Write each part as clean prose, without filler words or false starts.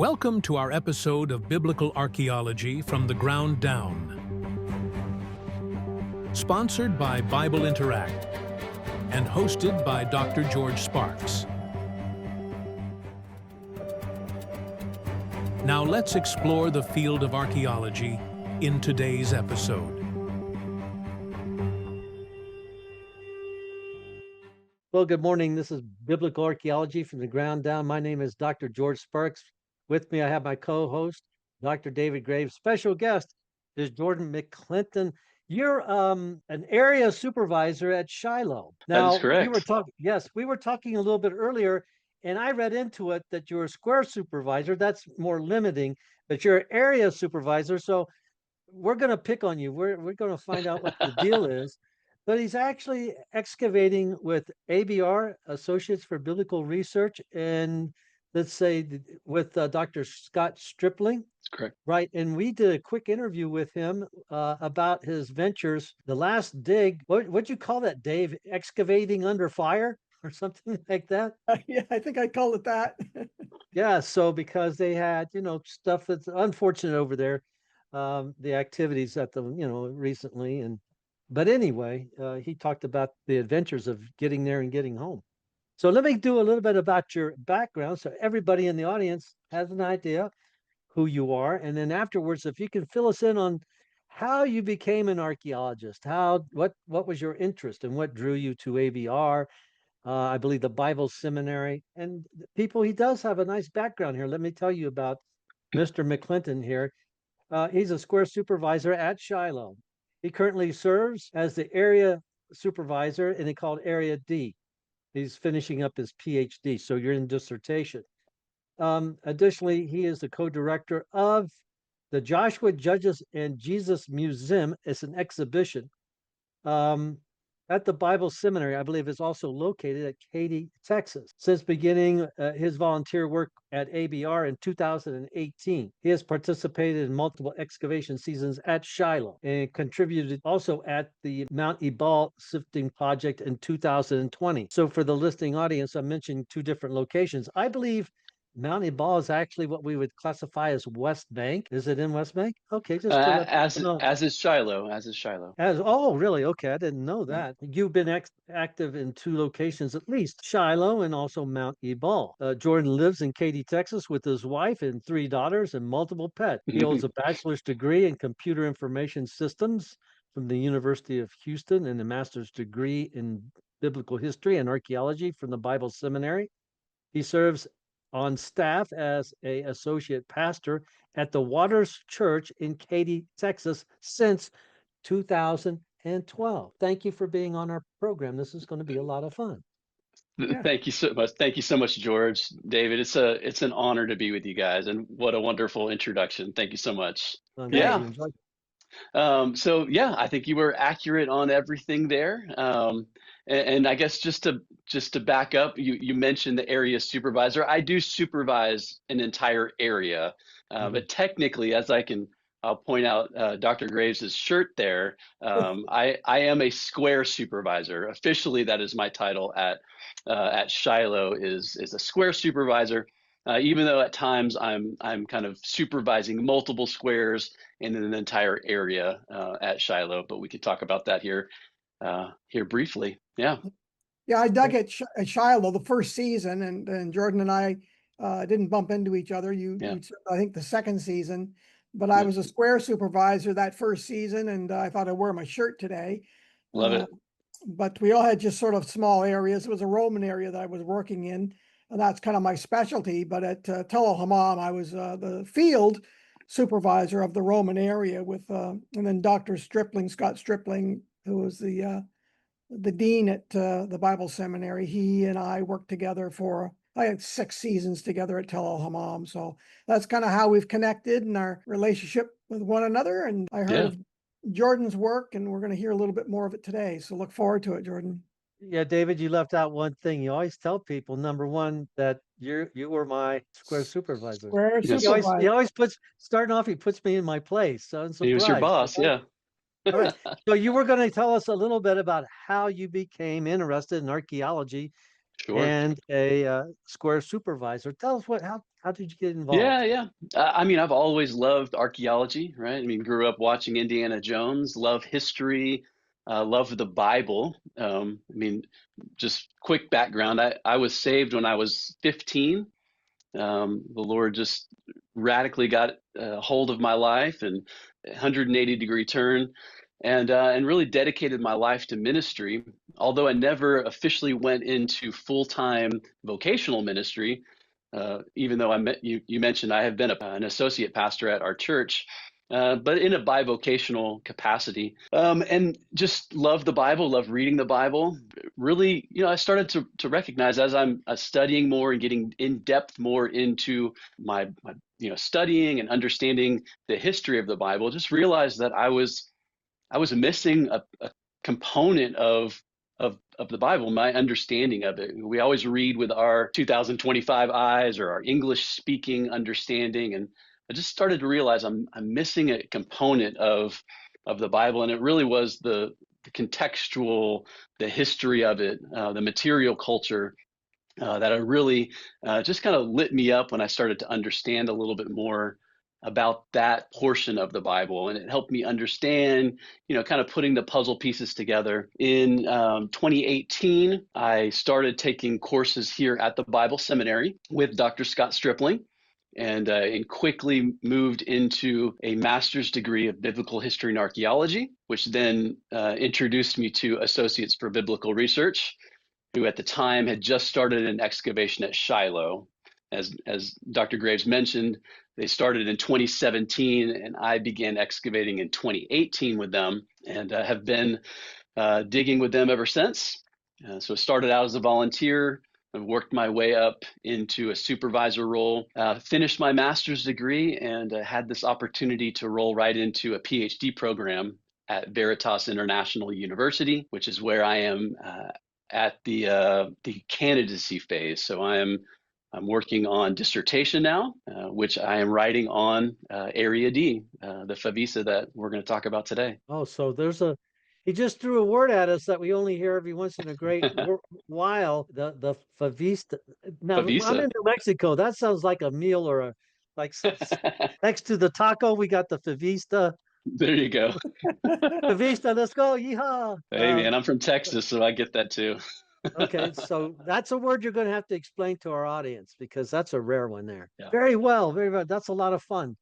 Welcome to our episode of Biblical Archaeology from the Ground Down. Sponsored by Bible Interact and hosted by Dr. George Sparks. Now let's explore the field of archaeology in today's episode. Well, good morning. This is Biblical Archaeology from the Ground Down. My name is Dr. George Sparks. With me, I have my co-host, Dr. David Graves. Special guest is Jordan McClinton. You're an area supervisor at Shiloh. Now, that is correct. We were talking a little bit earlier, and I read into it that you're a square supervisor. That's more limiting, but you're an area supervisor. So we're going to pick on you. We're going to find out what the deal is. But he's actually excavating with ABR, Associates for Biblical Research, and let's say with Dr. Scott Stripling. That's correct. Right. And we did a quick interview with him about his ventures. The last dig, what'd you call that, Dave? Excavating under fire or something like that? Yeah, I think I call it that. Yeah. So because they had, stuff that's unfortunate over there, the activities at the, recently. But anyway, he talked about the adventures of getting there and getting home. So let me do a little bit about your background so everybody in the audience has an idea who you are. And then afterwards, if you can fill us in on how you became an archaeologist, what was your interest and what drew you to ABR, I believe the Bible Seminary. And people, he does have a nice background here. Let me tell you about Mr. McClinton here. He's a square supervisor at Shiloh. He currently serves as the area supervisor, and he called Area D. He's finishing up his PhD, so you're in dissertation. Additionally, he is the co-director of the Joshua, Judges, and Jesus Museum. It's an exhibition at the Bible Seminary, I believe is also located at Katy, Texas. Since beginning his volunteer work at ABR in 2018, he has participated in multiple excavation seasons at Shiloh and contributed also at the Mount Ebal sifting project in 2020. So for the listening audience, I'm mentioning two different locations. I believe Mount Ebal is actually what we would classify as West Bank. Is it in West Bank? Okay, just to as is Shiloh. Oh, really? Okay, I didn't know that. You've been active in two locations at least, Shiloh and also Mount Ebal. Jordan lives in Katy, Texas, with his wife and 3 daughters and multiple pets. He holds a bachelor's degree in computer information systems from the University of Houston and a master's degree in biblical history and archaeology from the Bible Seminary. He serves on staff as an associate pastor at the Waters Church in Katy, Texas since 2012. Thank you for being on our program. This is going to be a lot of fun. Yeah. Thank you so much. Thank you so much, George. David, it's an honor to be with you guys, and what a wonderful introduction. Thank you so much. Yeah. I think you were accurate on everything there. And I guess just to back up, you mentioned the area supervisor. I do supervise an entire area, but technically, I'll point out Dr. Graves' shirt there. I am a square supervisor. Officially, that is my title at Shiloh is a square supervisor. Even though at times I'm kind of supervising multiple squares in an entire area at Shiloh, but we could talk about that here briefly. Yeah, I dug at Shiloh the first season, and Jordan and I didn't bump into each other. I think the second season, but I was a square supervisor that first season, and I thought I'd wear my shirt today. Love it. But we all had just sort of small areas. It was a Roman area that I was working in, and that's kind of my specialty. But at Tel Hammam, I was the field supervisor of the Roman area and then Dr. Scott Stripling, who was the dean at the Bible Seminary. He and I worked together I had 6 seasons together at Tel Hammam. So that's kind of how we've connected in our relationship with one another. And I heard of Jordan's work, and we're going to hear a little bit more of it today. So look forward to it, Jordan. Yeah, David, you left out one thing. You always tell people, number one, that you were my square supervisor. He always starting off, he puts me in my place. So I'm surprised. He was your boss, yeah. All right. So you were going to tell us a little bit about how you became interested in archaeology Sure. and a square supervisor. Tell us how did you get involved? Yeah. I mean, I've always loved archaeology, right? I mean, grew up watching Indiana Jones, love history, love the Bible. I mean, just quick background. I was saved when I was 15. The Lord just radically got a hold of my life and 180-degree turn, and really dedicated my life to ministry. Although I never officially went into full-time vocational ministry, even though you mentioned I have been an associate pastor at our church. But in a bivocational capacity, and just love the Bible, love reading the Bible. Really, I started to recognize as I'm studying more and getting in depth more into my studying and understanding the history of the Bible, just realized that I was missing a component of the Bible, my understanding of it. We always read with our 2025 eyes or our English speaking understanding, and I just started to realize I'm missing a component of the Bible, and it really was the contextual, the history of it, the material culture that I really just kind of lit me up when I started to understand a little bit more about that portion of the Bible, and it helped me understand, kind of putting the puzzle pieces together. In 2018, I started taking courses here at the Bible Seminary with Dr. Scott Stripling, and quickly moved into a master's degree of biblical history and archaeology, which then introduced me to Associates for Biblical Research, who at the time had just started an excavation at Shiloh. As Dr. Graves mentioned, they started in 2017, and I began excavating in 2018 with them, and have been digging with them ever since. So I started out as a volunteer. I've worked my way up into a supervisor role, finished my master's degree, and had this opportunity to roll right into a PhD program at Veritas International University, which is where I am at the candidacy phase. So I'm working on dissertation now, which I am writing on Area D, the favissa that we're going to talk about today. Oh, so he just threw a word at us that we only hear every once in a great while, the favista. Now, I'm Favissa. in New Mexico. That sounds like a meal or next to the taco, we got the favista. There you go. Favista, let's go. Yeehaw. Hey, man, I'm from Texas, so I get that too. Okay, so that's a word you're going to have to explain to our audience because that's a rare one there. Yeah. Very well, very well. That's a lot of fun.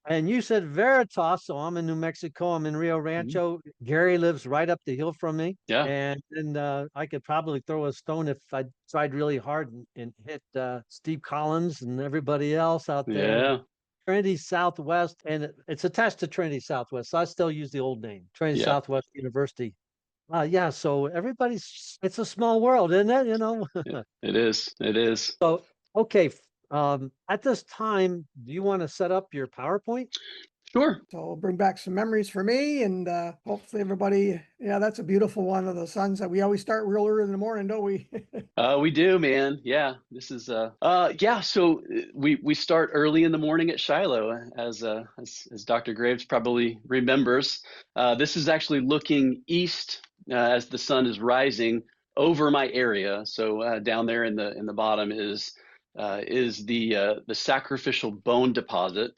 And you said Veritas, so I'm in New Mexico. I'm in Rio Rancho. Mm-hmm. Gary lives right up the hill from me. Yeah. And I could probably throw a stone if I tried really hard and hit Steve Collins and everybody else out there. Yeah. Trinity Southwest, and it's attached to Trinity Southwest. So I still use the old name, Trinity Southwest University. Yeah, so it's a small world, isn't it? It is. So, okay. At this time, do you want to set up your PowerPoint? Sure. So I'll bring back some memories for me, and hopefully everybody, that's a beautiful one of the suns that we always start real early in the morning, don't we? We do, man. Yeah, this is so we start early in the morning at Shiloh, as Dr. Graves probably remembers. This is actually looking east as the sun is rising over my area. So down there in the bottom is the sacrificial bone deposit,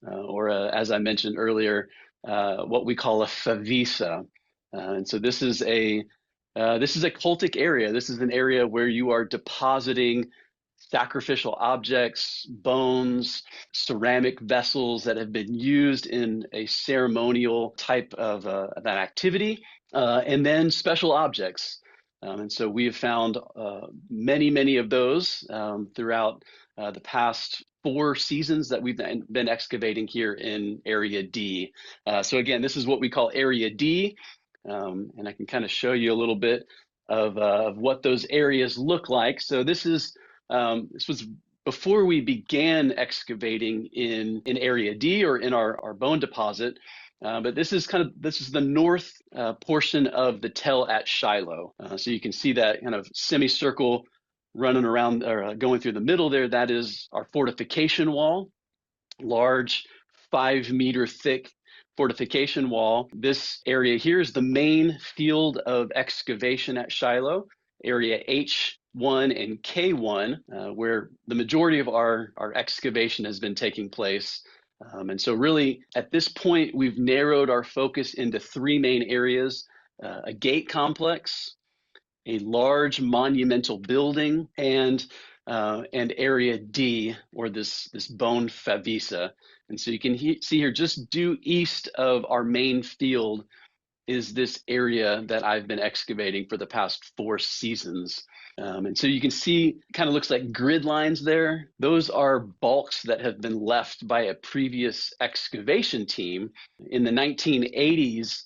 or as I mentioned earlier, what we call a favissa. And so this is a cultic area. This is an area where you are depositing sacrificial objects, bones, ceramic vessels that have been used in a ceremonial type of an activity, and then special objects. And so we have found many of those throughout the past 4 seasons that we've been excavating here in Area D. So again, this is what we call Area D. And I can kind of show you a little bit of what those areas look like. So this was before we began excavating in Area D or in our bone deposit. But this is the north portion of the Tel at Shiloh. So you can see that kind of semicircle running around or going through the middle there. That is our fortification wall, large 5-meter thick fortification wall. This area here is the main field of excavation at Shiloh. Area H 1 and K1, where the majority of our excavation has been taking place. And so really, at this point, we've narrowed our focus into 3 main areas: a gate complex, a large monumental building, and area D, or this bone favissa. And so you can see here, just due east of our main field is this area that I've been excavating for the past 4 seasons. And so you can see, kind of looks like grid lines there. Those are bulks that have been left by a previous excavation team. In the 1980s,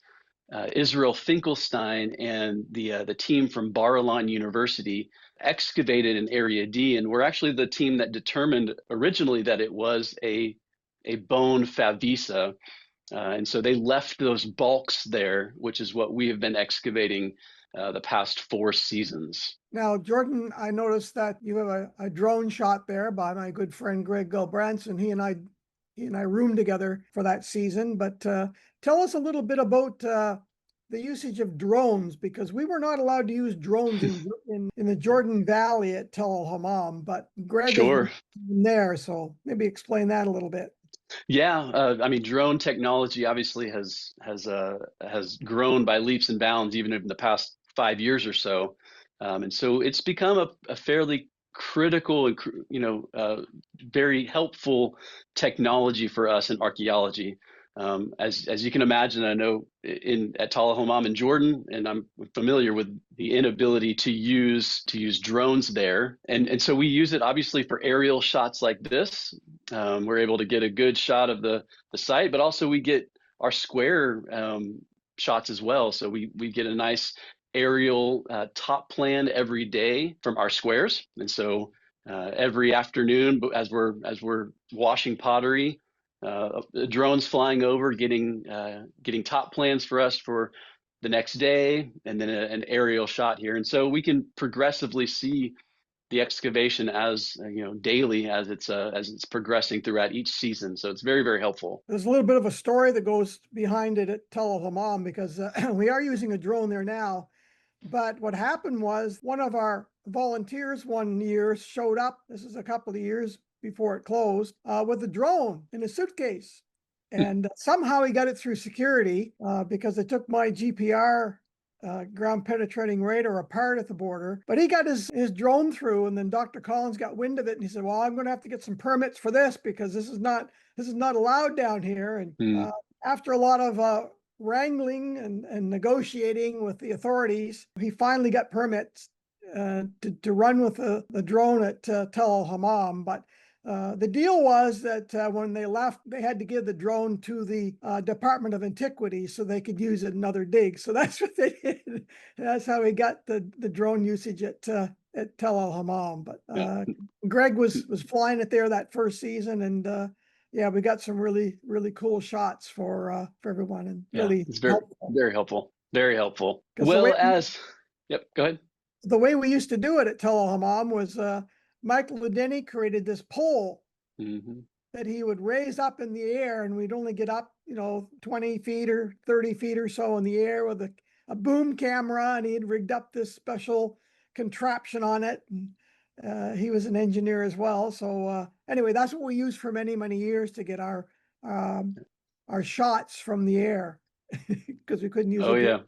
Israel Finkelstein and the team from Bar-Ilan University excavated in Area D, and we're actually the team that determined originally that it was a bone favissa. And so they left those bulks there, which is what we have been excavating the past 4 seasons. Now, Jordan, I noticed that you have a drone shot there by my good friend Greg Gilbranson. He and I roomed together for that season. But tell us a little bit about the usage of drones, because we were not allowed to use drones in the Jordan Valley at Tel Hammam, but Greg Sure. is there, so maybe explain that a little bit. Yeah, I mean, drone technology obviously has grown by leaps and bounds, even in the past 5 years or so, and so it's become a fairly critical and very helpful technology for us in archaeology. As you can imagine, I know at Tel Hammam in Jordan, and I'm familiar with the inability to use drones there, and so we use it obviously for aerial shots like this. We're able to get a good shot of the site, but also we get our square shots as well. So we get a nice aerial top plan every day from our squares, and so every afternoon, as we're washing pottery, drones flying over, getting top plans for us for the next day, and then an aerial shot here. And so we can progressively see the excavation as daily as it's progressing throughout each season. So it's very, very helpful. There's a little bit of a story that goes behind it at Tel Hammam, because we are using a drone there now. But what happened was, one of our volunteers one year showed up, this is a couple of years before it closed, with a drone in a suitcase. And somehow he got it through security, because they took my GPR ground penetrating radar apart at the border. But he got his drone through, and then Dr. Collins got wind of it, and he said, well, I'm going to have to get some permits for this, because this is not allowed down here. And after a lot of wrangling and negotiating with the authorities, he finally got permits to run with the drone at Tel Hammam. But the deal was that when they left, they had to give the drone to the Department of Antiquities so they could use it in other digs. So that's what they did. That's how we got the drone usage at Tel Hammam. But Greg was flying it there that first season, and yeah, we got some really, really cool shots for everyone, and really it's very helpful. Very helpful. Very helpful. Yep, go ahead. The way we used to do it at Tel Hammam was Michael Ledeni created this pole that he would raise up in the air, and we'd only get up, 20 feet or 30 feet or so in the air with a boom camera, and he had rigged up this special contraption on it. And he was an engineer as well. So anyway, that's what we used for many, many years to get our shots from the air, because we couldn't use. Oh, yeah.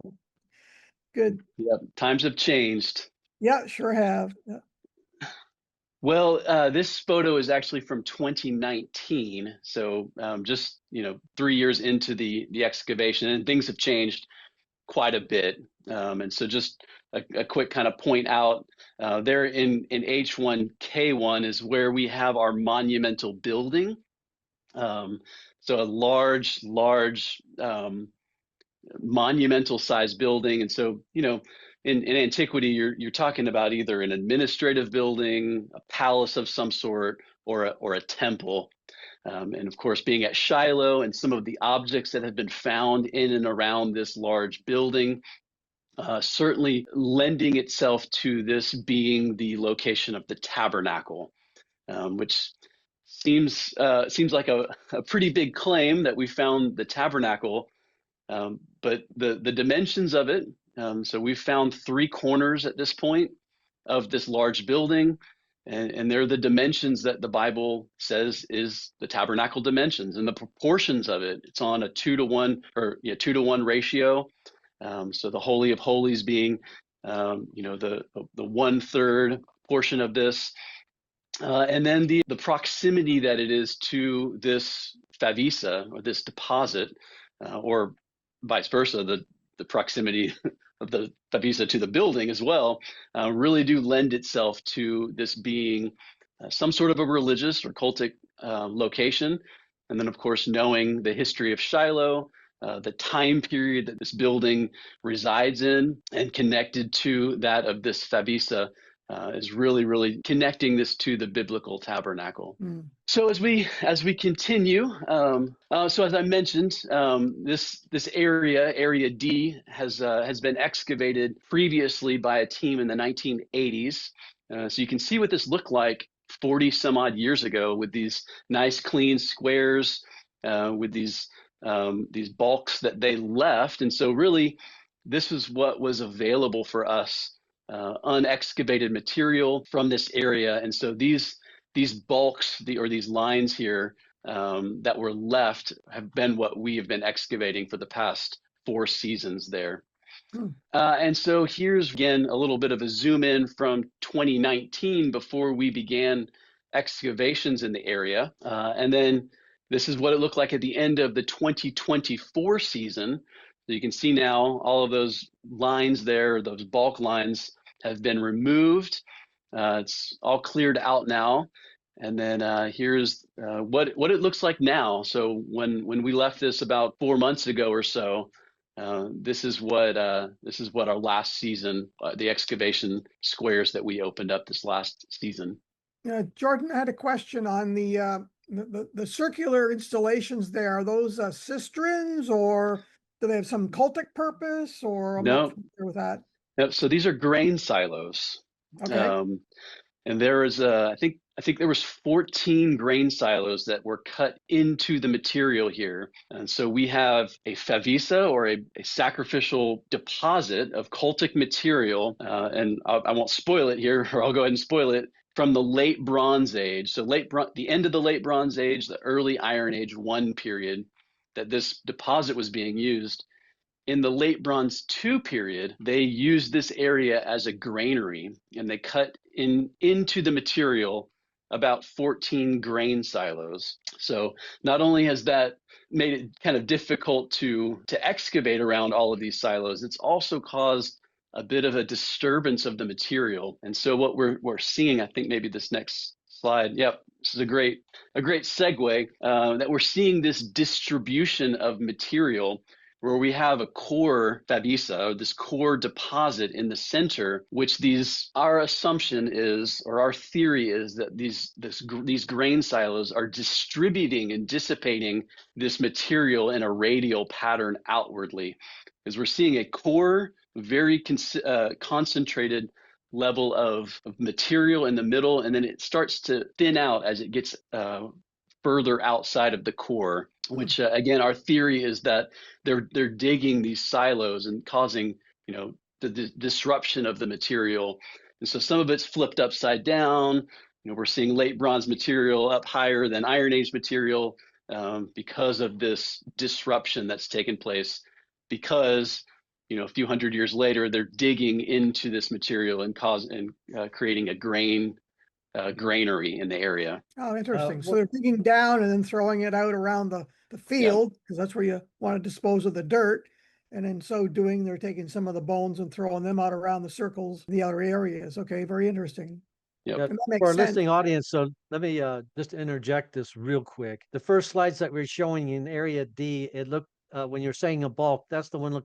Good. Yeah, times have changed. Yeah, sure have. Yeah. Well, this photo is actually from 2019. So just 3 years into the excavation, and things have changed quite a bit. And so just a quick kind of point out there in H1K1 is where we have our monumental building. So a large monumental sized building. And so, in antiquity, you're talking about either an administrative building, a palace of some sort, or a temple. And of course, being at Shiloh, and some of the objects that have been found in and around this large building, certainly lending itself to this being the location of the Tabernacle, which seems like a pretty big claim that we found the Tabernacle, but the dimensions of it. So we've found 3 corners at this point. of this large building. And they're the dimensions that the Bible says is the tabernacle dimensions, and the proportions of it. It's on a 2-to-1 or 2-to-1 ratio. So the Holy of Holies being, the 1/3 portion of this, and then the proximity that it is to this favissa, or this deposit, or vice versa, the proximity of the favissa to the building as well, really do lend itself to this being some sort of a religious or cultic location. And then, of course, knowing the history of Shiloh, the time period that this building resides in, and connected to that of this favissa, is really, really connecting this to the biblical tabernacle. Mm. So as we continue, so as I mentioned, this area D has been excavated previously by a team in the 1980s. So you can see what this looked like 40 some odd years ago, with these nice clean squares, with these bulks that they left. And so really, this is what was available for us, unexcavated material from this area. And so these bulks, or these lines here, that were left, have been what we have been excavating for the past 4 seasons there. And so here's again a little bit of a zoom in from 2019, before we began excavations in the area. And then this is what it looked like at the end of the 2024 season. So you can see now all of those lines there, those bulk lines, have been removed. It's all cleared out now. And then here's what it looks like now. So when we left this about 4 months ago or so, this is what our last season, the excavation squares that we opened up this last season. Jordan, I had a question on the circular installations there. Are those cisterns, or do they have some cultic purpose, or I'm not familiar with that? Yep. So these are grain silos. Okay. And there is I think there was 14 grain silos that were cut into the material here. And so we have a favissa, or a sacrificial deposit of cultic material. And I won't spoil it here, or I'll go ahead and spoil it, from the late Bronze Age. So the end of the late Bronze Age, the early Iron Age 1 period, that this deposit was being used. In the late Bronze 2 period, they used this area as a granary, and they cut into the material about 14 grain silos. So not only has that made it kind of difficult to excavate around all of these silos, it's also caused a bit of a disturbance of the material. And so what we're seeing, I think maybe this next slide, yep, this is a great segue, that we're seeing this distribution of material, where we have a core favissa, or this core deposit in the center, which our assumption is, or our theory is, that these grain silos are distributing and dissipating this material in a radial pattern outwardly, because we're seeing a core, very concentrated level of material in the middle, and then it starts to thin out as it gets further outside of the core, which again, our theory is that they're digging these silos and causing, the disruption of the material. And so some of it's flipped upside down. We're seeing late bronze material up higher than Iron Age material, because of this disruption that's taken place, because a few hundred years later, they're digging into this material and creating a granary in the area. Oh, interesting. So they're digging down and then throwing it out around the field, because that's where you want to dispose of the dirt. And in so doing, they're taking some of the bones and throwing them out around the circles, the other areas. Okay, very interesting. Yep. For our listening audience, so let me just interject this real quick. The first slides that we're showing in area D, it looked, when you're saying a bulk, that's the one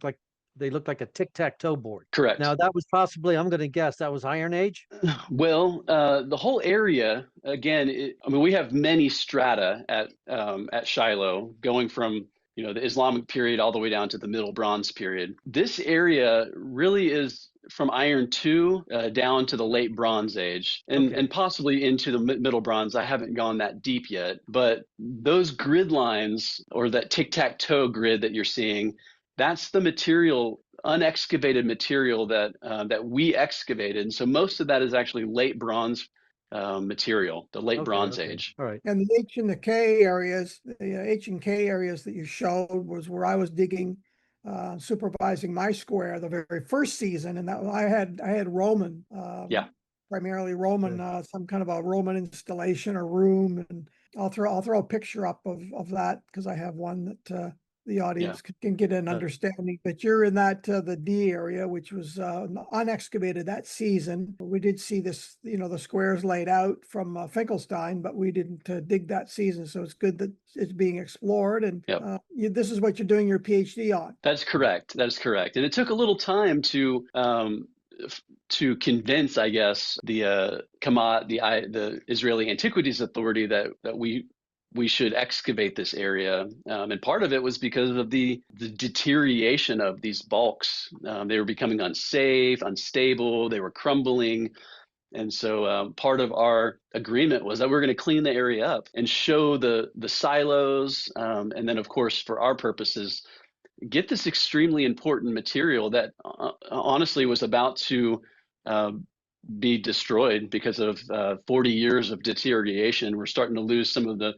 they looked like a tic-tac-toe board. Correct. Now that was possibly, I'm going to guess, that was Iron Age? Well, the whole area, again, we have many strata at Shiloh, going from the Islamic period all the way down to the Middle Bronze period. This area really is from Iron 2 down to the Late Bronze Age, and possibly into the Middle Bronze. I haven't gone that deep yet, but those grid lines, or that tic-tac-toe grid that you're seeing, that's the material unexcavated material that we excavated. And so most of that is actually late bronze material, the late Bronze Age. All right. And the H and the K areas, the H and K areas that you showed was where I was digging, supervising my square the very first season, and that I had Roman, primarily Roman, some kind of a Roman installation or room, and I'll throw a picture up of that because I have one that the audience can get an understanding. But you're in that the D area, which was unexcavated that season. We did see this, the squares laid out from Finkelstein, but we didn't dig that season. So it's good that it's being explored. And this is what you're doing your PhD on. That's correct. That is correct. And it took a little time to convince, I guess, the the Israeli Antiquities Authority that we should excavate this area. And part of it was because of the deterioration of these bulks. They were becoming unsafe, unstable, they were crumbling. And so part of our agreement was that we're going to clean the area up and show the silos. And then, of course, for our purposes, get this extremely important material that honestly was about to be destroyed because of 40 years of deterioration. We're starting to lose some of the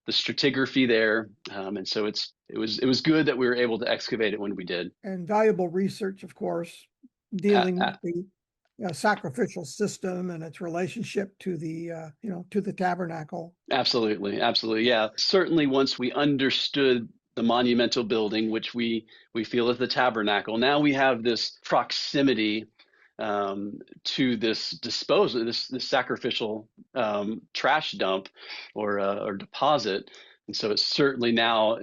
stratigraphy there, and so it was good that we were able to excavate it when we did. And valuable research, of course, dealing with the sacrificial system and its relationship to the to the tabernacle. Absolutely, yeah. Certainly, once we understood the monumental building, which we feel is the tabernacle, now we have this proximity to this disposal, this sacrificial trash dump or deposit. And so it's certainly now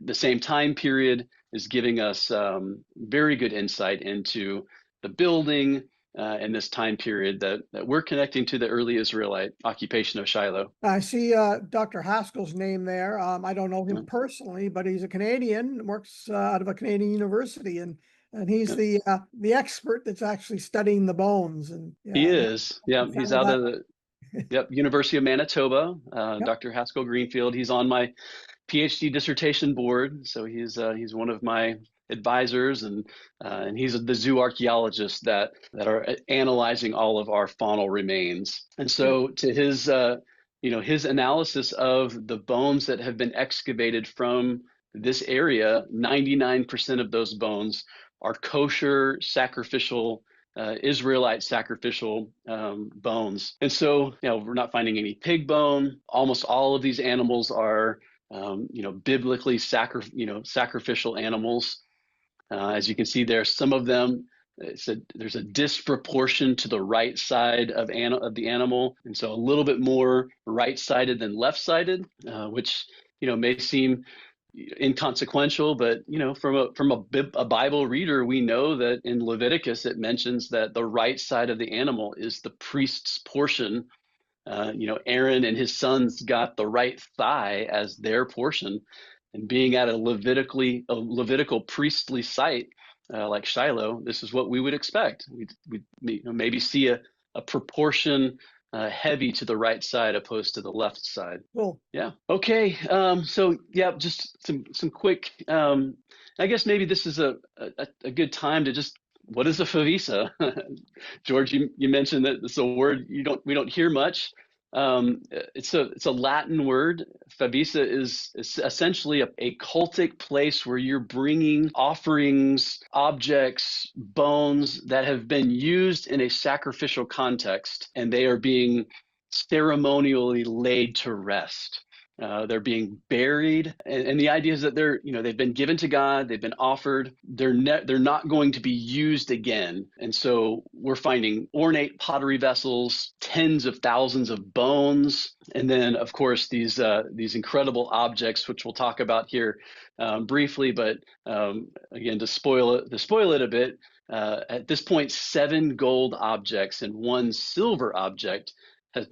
the same time period is giving us very good insight into the building and this time period that we're connecting to the early Israelite occupation of Shiloh. I see Dr. Haskell's name there. I don't know him personally, but he's a Canadian, works out of a Canadian university, and he's the expert that's actually studying the bones. And he is, he's out of the University of Manitoba. Dr. Haskell Greenfield. He's on my PhD dissertation board, so he's one of my advisors, and he's the zoo archaeologist that are analyzing all of our faunal remains. And so to his his analysis of the bones that have been excavated from this area, 99% of those bones are kosher sacrificial Israelite sacrificial bones. And so, we're not finding any pig bone. Almost all of these animals are, biblically sacrificial animals. As you can see there, some of them, there's a disproportion to the right side of the animal. And so a little bit more right-sided than left-sided, which, may seem inconsequential, but from a Bible reader, we know that in Leviticus it mentions that the right side of the animal is the priest's portion. Aaron and his sons got the right thigh as their portion, and being at a Levitical priestly site like Shiloh, this is what we would expect. We maybe see a proportion heavy to the right side opposed to the left side. Cool. Yeah. Okay. Just some quick. I guess maybe this is a good time to just. What is a favissa? George, you mentioned that it's a word we don't hear much. It's a Latin word. Favissa is essentially a cultic place where you're bringing offerings, objects, bones that have been used in a sacrificial context, and they are being ceremonially laid to rest. They're being buried, and the idea is that they've been given to God, they've been offered, they're not going to be used again. And so we're finding ornate pottery vessels, tens of thousands of bones, and then of course these incredible objects, which we'll talk about here briefly. But again, to spoil it a bit, at this point, 7 gold objects and 1 silver object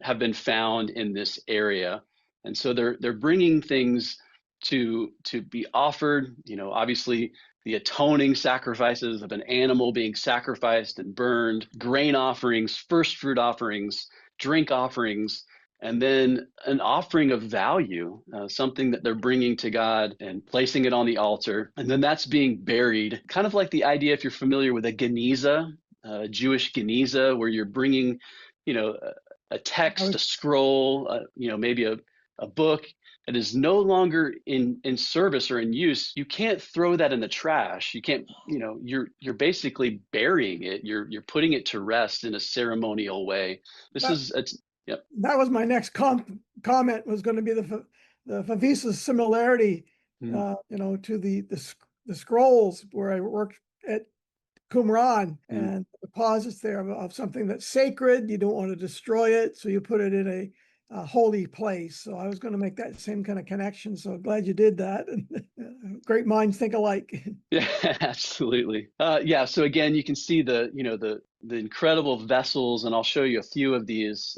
have been found in this area. And so they're bringing things to be offered, obviously the atoning sacrifices of an animal being sacrificed and burned, grain offerings, first fruit offerings, drink offerings, and then an offering of value, something that they're bringing to God and placing it on the altar. And then that's being buried, kind of like the idea, if you're familiar with a geniza, Jewish geniza, where you're bringing, a text, a scroll, maybe a book that is no longer in service or in use. You can't throw that in the trash. You can't, you're basically burying it. You're putting it to rest in a ceremonial way. Yep. That was my next comment, was going to be the favissa's similarity, to the scrolls where I worked at Qumran, and deposits there of something that's sacred. You don't want to destroy it, so you put it in a holy place. So I was going to make that same kind of connection. So glad you did that. Great minds think alike. Yeah, absolutely. So again, you can see the incredible vessels, and I'll show you a few of these.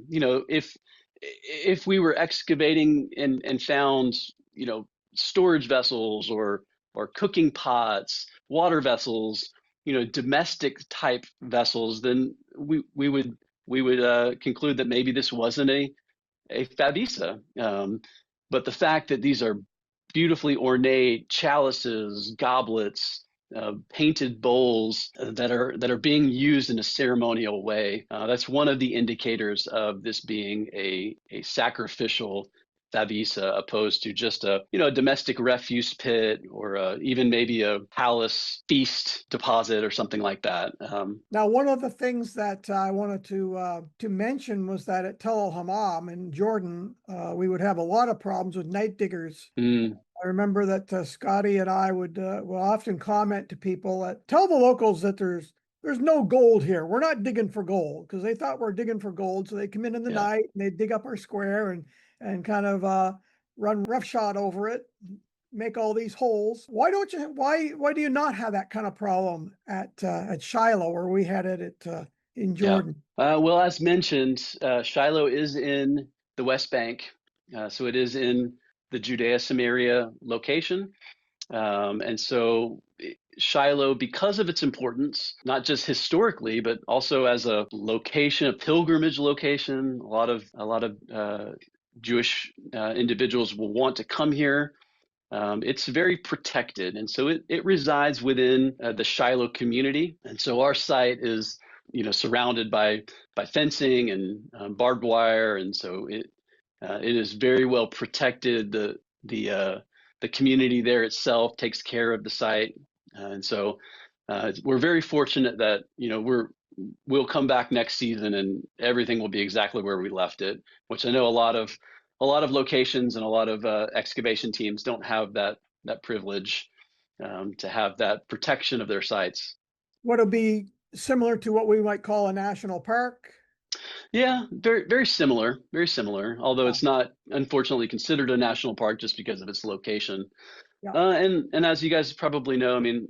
If we were excavating and found, storage vessels or cooking pots, water vessels, domestic type vessels, then we would conclude that maybe this wasn't a favissa. But the fact that these are beautifully ornate chalices, goblets, painted bowls that are being used in a ceremonial way, that's one of the indicators of this being a sacrificial favissa, opposed to just a domestic refuse pit, or even maybe a palace feast deposit or something like that. Now, one of the things that I wanted to mention was that at Tel Hammam in Jordan, we would have a lot of problems with night diggers. I remember that Scotty and I would often comment to people, tell the locals that there's no gold here. We're not digging for gold, because they thought we're digging for gold. So they come in the night and they dig up our square and kind of run roughshod over it, make all these holes. Why do you not have that kind of problem at Shiloh, where we had it in Jordan? Well, as mentioned, Shiloh is in the West Bank, so it is in the Judea-Samaria location, and so Shiloh, because of its importance, not just historically, but also as a location, a pilgrimage location, a lot of Jewish individuals will want to come here. It's very protected, and so it resides within the Shiloh community. And so our site is, surrounded by fencing and barbed wire, and so it is very well protected. The community there itself takes care of the site, and so we're very fortunate that we'll come back next season and everything will be exactly where we left it, which I know a lot of locations and a lot of excavation teams don't have that privilege to have that protection of their sites. Would it be similar to what we might call a national park? Yeah, very, very similar, although it's not, unfortunately, considered a national park just because of its location. And as you guys probably know, I mean,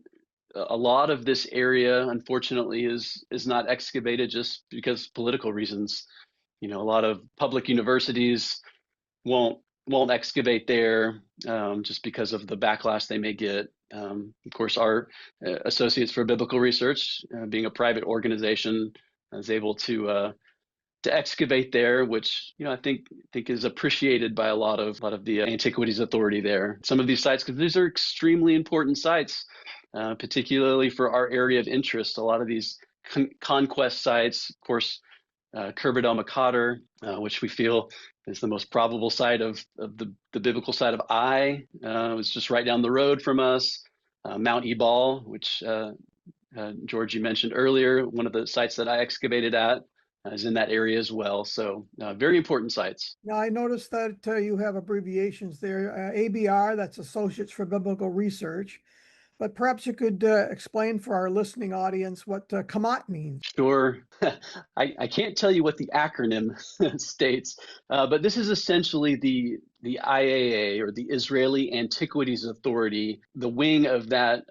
a lot of this area, unfortunately, is not excavated just because political reasons. A lot of public universities won't excavate there just because of the backlash they may get. Of course, our Associates for Biblical Research, being a private organization, is able to excavate there, which I think is appreciated by a lot of the Antiquities Authority there. Some of these sites, because these are extremely important sites, particularly for our area of interest. A lot of these conquest sites, of course, Khirbet el-Maqader, which we feel is the most probable site of the biblical site of Ai, was just right down the road from us. Mount Ebal, which George, you mentioned earlier, one of the sites that I excavated at, is in that area as well. So very important sites. Now, I noticed that you have abbreviations there. ABR, that's Associates for Biblical Research. But perhaps you could explain for our listening audience what Kamat means. Sure. I can't tell you what the acronym states, but this is essentially the IAA, or the Israeli Antiquities Authority, the wing of that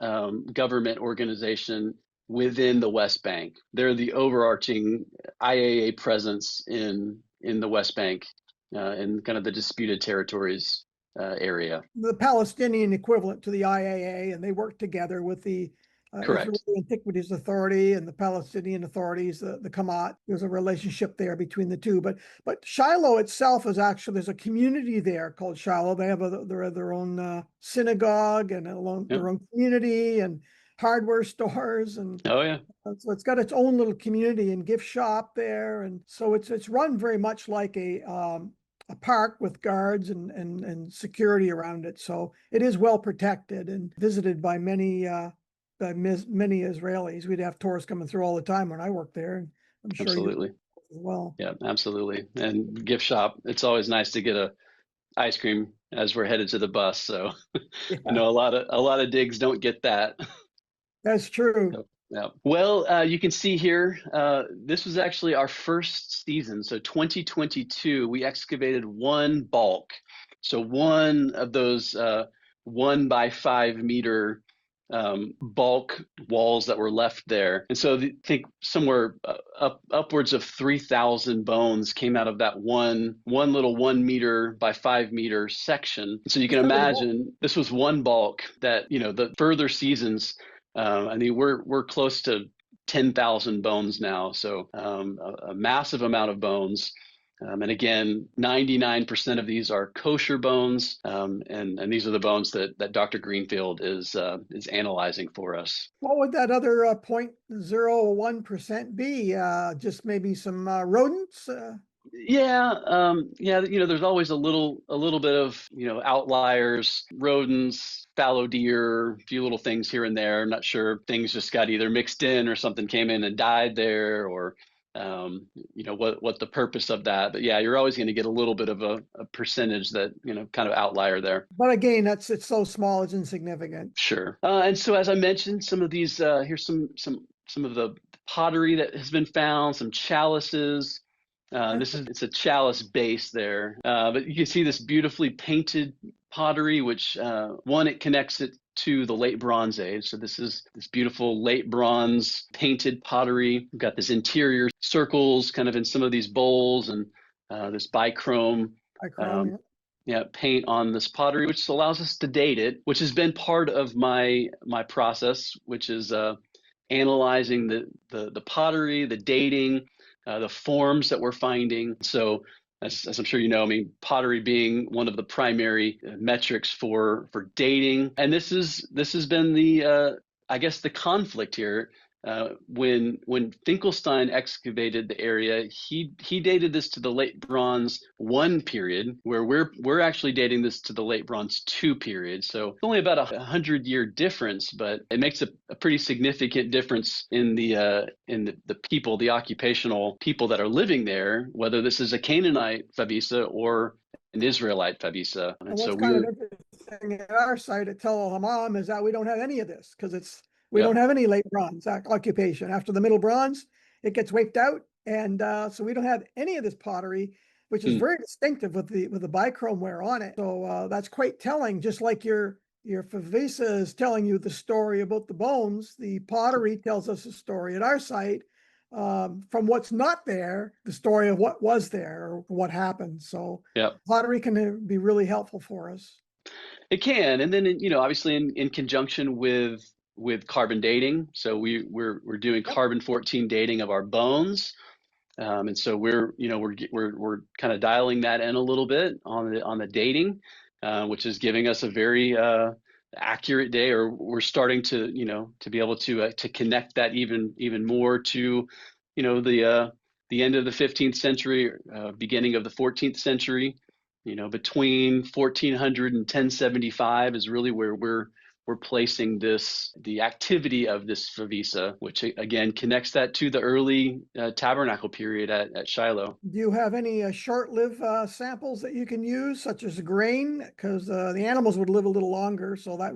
government organization within the West Bank. They're the overarching IAA presence in the West Bank, in kind of the disputed territories area. The Palestinian equivalent to the IAA, and they work together with the Correct. Israeli Antiquities Authority and the Palestinian authorities, the Kamat. There's a relationship there between the two. But Shiloh itself is actually, there's a community there called Shiloh. They have their own synagogue and their own community and hardware stores, and Oh yeah. so it's got its own little community and gift shop there. And so it's run very much like a park with guards and security around it. So it is well protected and visited by many Israelis. We'd have tourists coming through all the time when I worked there, and I'm sure Absolutely. you as well. Yeah, absolutely. And gift shop, it's always nice to get a ice cream as we're headed to the bus. So Yeah, I know a lot of digs don't get that. that's true. So, yeah. Well, you can see here, this was actually our first season. So 2022, we excavated one bulk. So one of those 1 by 5 meter bulk walls that were left there. And so I think somewhere upwards of 3,000 bones came out of that one little 1 meter by 5 meter section. So you can imagine this was one bulk that, the further seasons, I mean, we're close to 10,000 bones now. So a massive amount of bones. And again, 99% of these are kosher bones, and these are the bones that Dr. Greenfield is analyzing for us. What would that other 0.01% be? Just maybe some rodents? Yeah, there's always a little bit of outliers, rodents, fallow deer, a few little things here and there. I'm not sure, things just got either mixed in or something came in and died there, or what the purpose of that. But yeah, you're always going to get a little bit of a percentage that kind of outlier there. But again, it's so small, it's insignificant. Sure. And so as I mentioned, some of these here's some of the pottery that has been found, some chalices. It's a chalice base there, but you can see this beautifully painted pottery, which it connects it to the late Bronze Age. So this is this beautiful late bronze painted pottery. We've got this interior circles kind of in some of these bowls, and this bichrome paint on this pottery, which allows us to date it, which has been part of my process, which is analyzing the pottery, the dating, the forms that we're finding. So as I'm sure you know, I mean, pottery being one of the primary metrics for dating. And this has been the I guess the conflict here. When Finkelstein excavated the area, he dated this to the late Bronze 1 period, where we're actually dating this to the late Bronze 2 period. So it's only about 100-year difference, but it makes a pretty significant difference in the people, the occupational people that are living there, whether this is a Canaanite favissa or an Israelite favissa. And so kind of interesting at our site at Tel Hammam is that we don't have any of this, because we don't have any late bronze occupation. After the middle bronze, it gets wiped out. And so we don't have any of this pottery, which is very distinctive with the bichrome wear on it. So that's quite telling. Just like your favissa is telling you the story about the bones, the pottery tells us a story at our site from what's not there, the story of what was there or what happened. So pottery can be really helpful for us. It can. And then, obviously in conjunction with carbon dating. So we're doing carbon 14 dating of our bones. And so we're kind of dialing that in a little bit on the dating, which is giving us a very accurate day, or we're starting to be able to connect that even more to the end of the 15th century, beginning of the 14th century. Between 1400 and 1075 is really where we're placing the activity of this favissa, which again connects that to the early Tabernacle period at Shiloh. Do you have any short-lived samples that you can use, such as grain? Because the animals would live a little longer, so that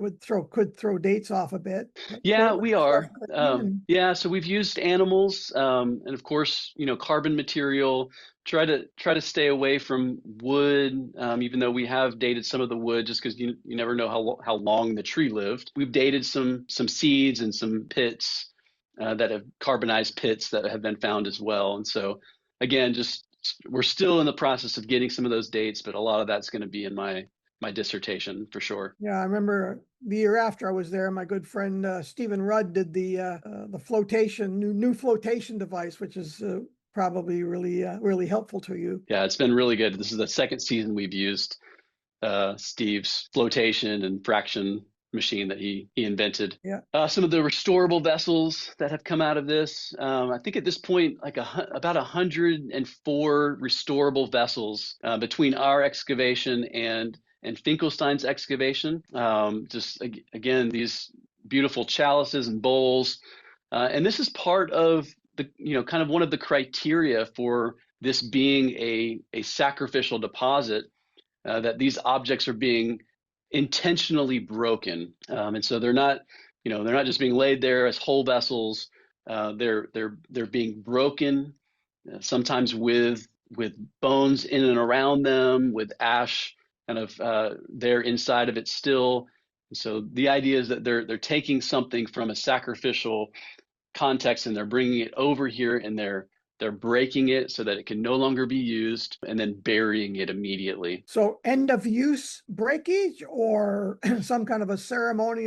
could throw dates off a bit. Yeah, we are. So we've used animals, and of course, carbon material. Try to stay away from wood, even though we have dated some of the wood, just because you never know how long the tree lived. We've dated some seeds and some pits that have carbonized pits that have been found as well. And so again, we're still in the process of getting some of those dates, but a lot of that's going to be in my my dissertation for sure. Yeah, I remember the year after I was there, my good friend Stephen Rudd did the flotation new flotation device, which is probably really helpful to you. Yeah, it's been really good. This is the second season we've used Steve's flotation and fraction machine that he invented. Yeah. Some of the restorable vessels that have come out of this, I think at this point, like about 104 restorable vessels between our excavation and Finkelstein's excavation. Just again, these beautiful chalices and bowls, and this is part of the kind of one of the criteria for this being a sacrificial deposit. That these objects are being intentionally broken, and so they're not just being laid there as whole vessels. They're being broken, sometimes with bones in and around them, with ash kind of there inside of it still. And so the idea is that they're taking something from a sacrificial context and they're bringing it over here and they're breaking it so that it can no longer be used and then burying it immediately. So end of use breakage or some kind of a ceremony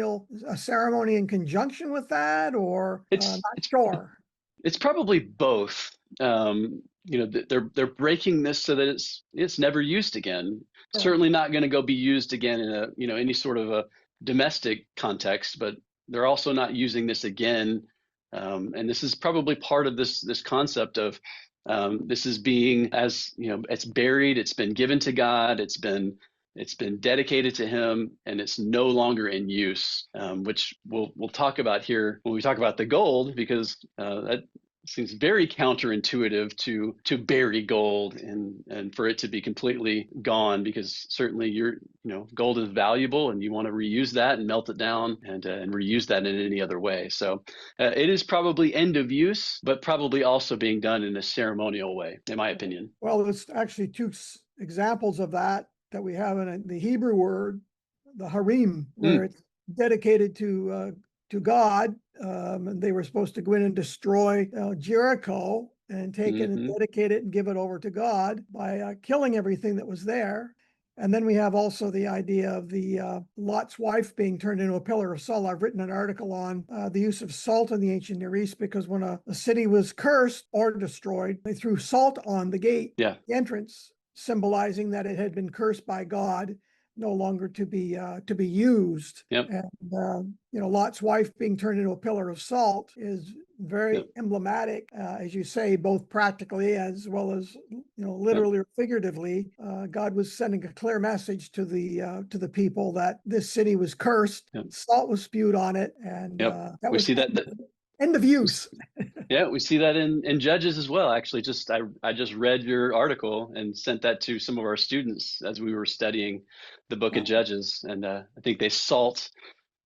in conjunction with that, or not sure. It's probably both. They're breaking this so that it's never used again. Sure. Certainly not going to go be used again in any sort of a domestic context, but they're also not using this again. And this is probably part of this concept of this is being, as it's buried, it's been given to God, it's been dedicated to Him, and it's no longer in use, which we'll talk about here when we talk about the gold, because that seems very counterintuitive to bury gold and for it to be completely gone, because certainly gold is valuable and you want to reuse that and melt it down and reuse that in any other way. So it is probably end of use, but probably also being done in a ceremonial way, in my opinion. Well, there's actually two examples of that we have in the Hebrew word, the harim, where it's dedicated to God, and they were supposed to go in and destroy Jericho and take it and dedicate it and give it over to God by killing everything that was there. And then we have also the idea of the Lot's wife being turned into a pillar of salt. I've written an article on the use of salt in the ancient Near East, because when a city was cursed or destroyed, they threw salt on the gate, the entrance, symbolizing that it had been cursed by God, no longer to be used. And Lot's wife being turned into a pillar of salt is very emblematic, as you say, both practically as well as literally or figuratively. God was sending a clear message to the people that this city was cursed. Salt was spewed on it, and that was end of use. Yeah, we see that in Judges as well. Actually, I just read your article and sent that to some of our students as we were studying the book of Judges, and I think they salt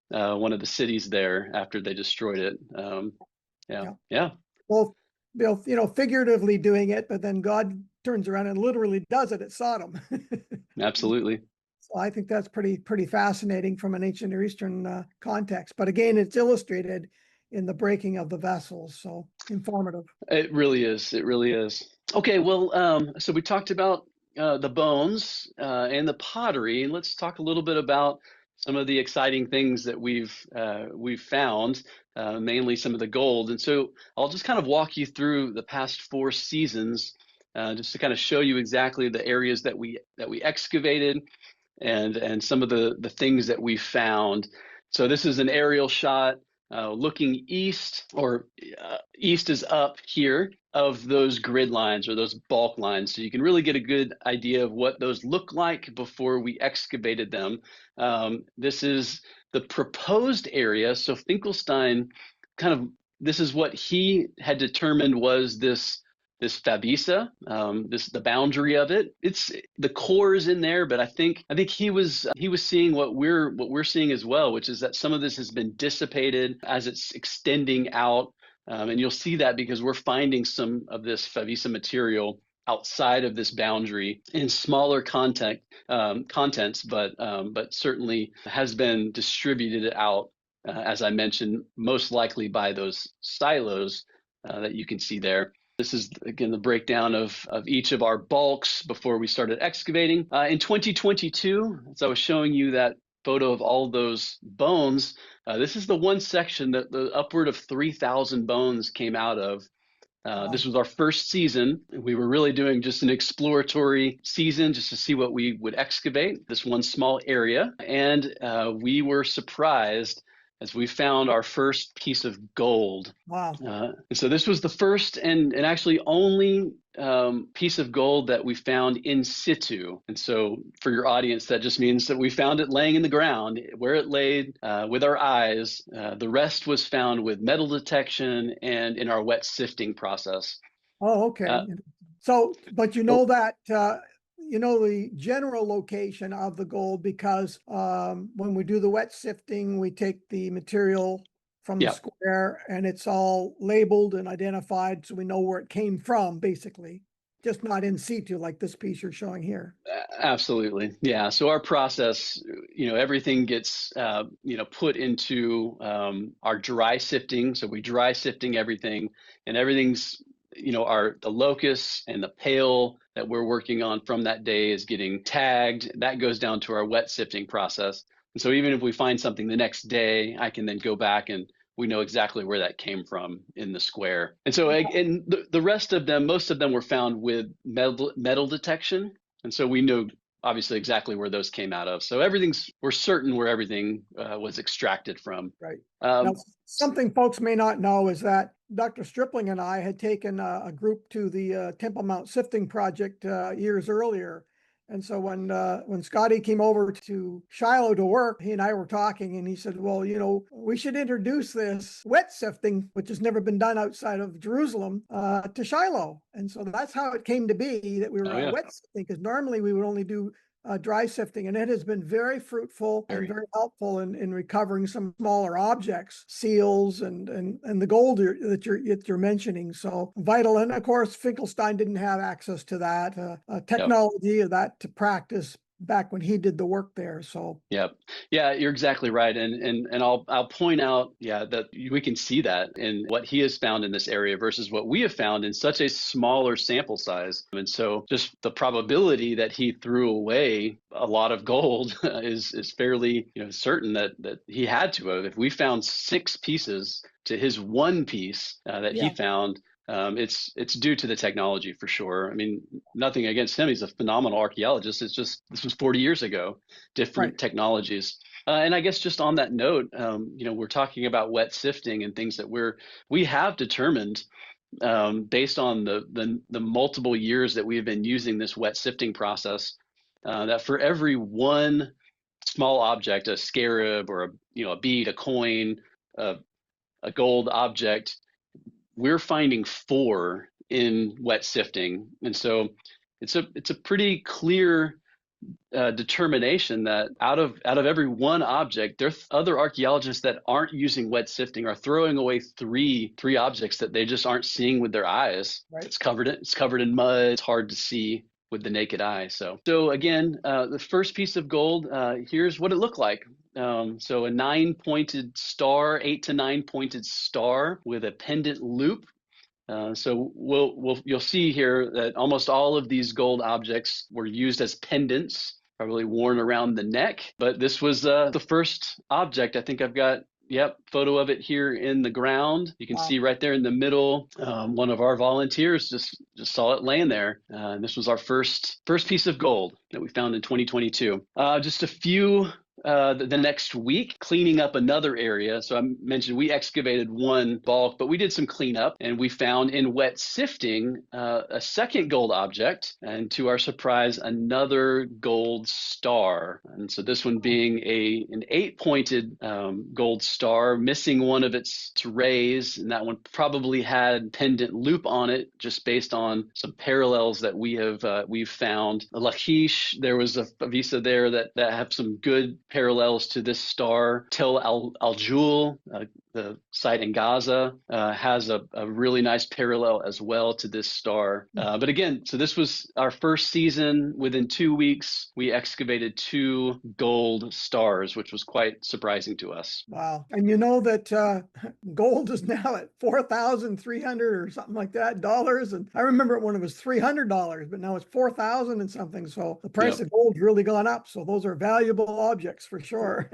one of the cities there after they destroyed it. Both figuratively doing it, but then God turns around and literally does it at Sodom. Absolutely. So I think that's pretty fascinating from an ancient Near Eastern context. But again, it's illustrated in the breaking of the vessels. So informative. It really is. It really is. Okay, well, so we talked about the bones and the pottery, and let's talk a little bit about some of the exciting things that we've found, mainly some of the gold. And so I'll just kind of walk you through the past 4 seasons, just to kind of show you exactly the areas that we excavated and some of the things that we found. So this is an aerial shot looking east, or east is up here, of those grid lines or those bulk lines. So you can really get a good idea of what those look like before we excavated them. This is the proposed area. So Finkelstein this is what he had determined was this favissa, the boundary of it. It's the core is in there, but I think he was seeing what we're seeing as well, which is that some of this has been dissipated as it's extending out, and you'll see that because we're finding some of this favissa material outside of this boundary in smaller contents, but certainly has been distributed out, as I mentioned, most likely by those silos that you can see there. This is, again, the breakdown of each of our bulks before we started excavating. In 2022, as I was showing you that photo of all those bones, this is the one section that the upward of 3,000 bones came out of. This was our first season. We were really doing just an exploratory season just to see what we would excavate, this one small area. And we were surprised as we found our first piece of gold. Wow. And so this was the first and actually only piece of gold that we found in situ. And so for your audience, that just means that we found it laying in the ground where it laid with our eyes. The rest was found with metal detection and in our wet sifting process. Oh, okay. So, but you know that, you know, the general location of the gold because when we do the wet sifting, we take the material from the square and it's all labeled and identified so we know where it came from, basically, just not in situ like this piece you're showing here. Absolutely. Yeah. So our process, you know, everything gets, you know, put into our dry sifting. So we dry sifting everything and everything's, you know, the locus and the pail that we're working on from that day is getting tagged. That goes down to our wet sifting process. And so even if we find something the next day, I can then go back and we know exactly where that came from in the square. And so and the rest of them, most of them were found with metal detection. And so we know obviously exactly where those came out of. So we're certain where everything was extracted from. Right. Now, something folks may not know is that Dr. Stripling and I had taken a group to the Temple Mount Sifting Project years earlier. And so when Scotty came over to Shiloh to work, he and I were talking and he said, well, you know, we should introduce this wet sifting, which has never been done outside of Jerusalem, to Shiloh. And so that's how it came to be that we were wet sifting, because normally we would only do dry sifting, and it has been very fruitful and very helpful in recovering some smaller objects, seals and the gold that you're mentioning. So vital, and of course Finkelstein didn't have access to that technology of that to practice back when he did the work there. So yeah, you're exactly right, and I'll point out that we can see that in what he has found in this area versus what we have found in such a smaller sample size. And so just the probability that he threw away a lot of gold is fairly, you know, certain that he had to have. If we found 6 pieces to his one piece that he found, it's due to the technology for sure. I mean, nothing against him. He's a phenomenal archaeologist. It's just, this was 40 years ago, different technologies. And I guess just on that note, you know, we're talking about wet sifting and things that we have determined based on the multiple years that we have been using this wet sifting process, that for every one small object, a scarab or a bead, a coin, a gold object, we're finding 4 in wet sifting. And so it's a pretty clear determination that out of every one object, there's other archaeologists that aren't using wet sifting are throwing away three objects that they just aren't seeing with their eyes. Right. It's covered in mud. It's hard to see with the naked eye. So again, the first piece of gold, here's what it looked like. So a 9-pointed star, 8 to 9 pointed star with a pendant loop. So you'll see here that almost all of these gold objects were used as pendants, probably worn around the neck. But this was the first object. I think I've got photo of it here in the ground. You can see right there in the middle. One of our volunteers just saw it laying there. And this was our first piece of gold that we found in 2022. Just a few. The next week, cleaning up another area. So I mentioned we excavated one bulk, but we did some cleanup and we found in wet sifting a second gold object, and to our surprise, another gold star. And so this one being an 8-pointed gold star, missing one of its rays, and that one probably had pendant loop on it, just based on some parallels that we've found. Lachish, there was a favissa there that have some good parallels to this star. Tel Shiloh, the site in Gaza has a really nice parallel as well to this star. But again, so this was our first season. Within 2 weeks, we excavated 2 gold stars, which was quite surprising to us. Wow. And you know that gold is now at 4,300 or something like that dollars. And I remember when it was $300, but now it's 4,000 and something. So the price of gold's really gone up. So those are valuable objects for sure.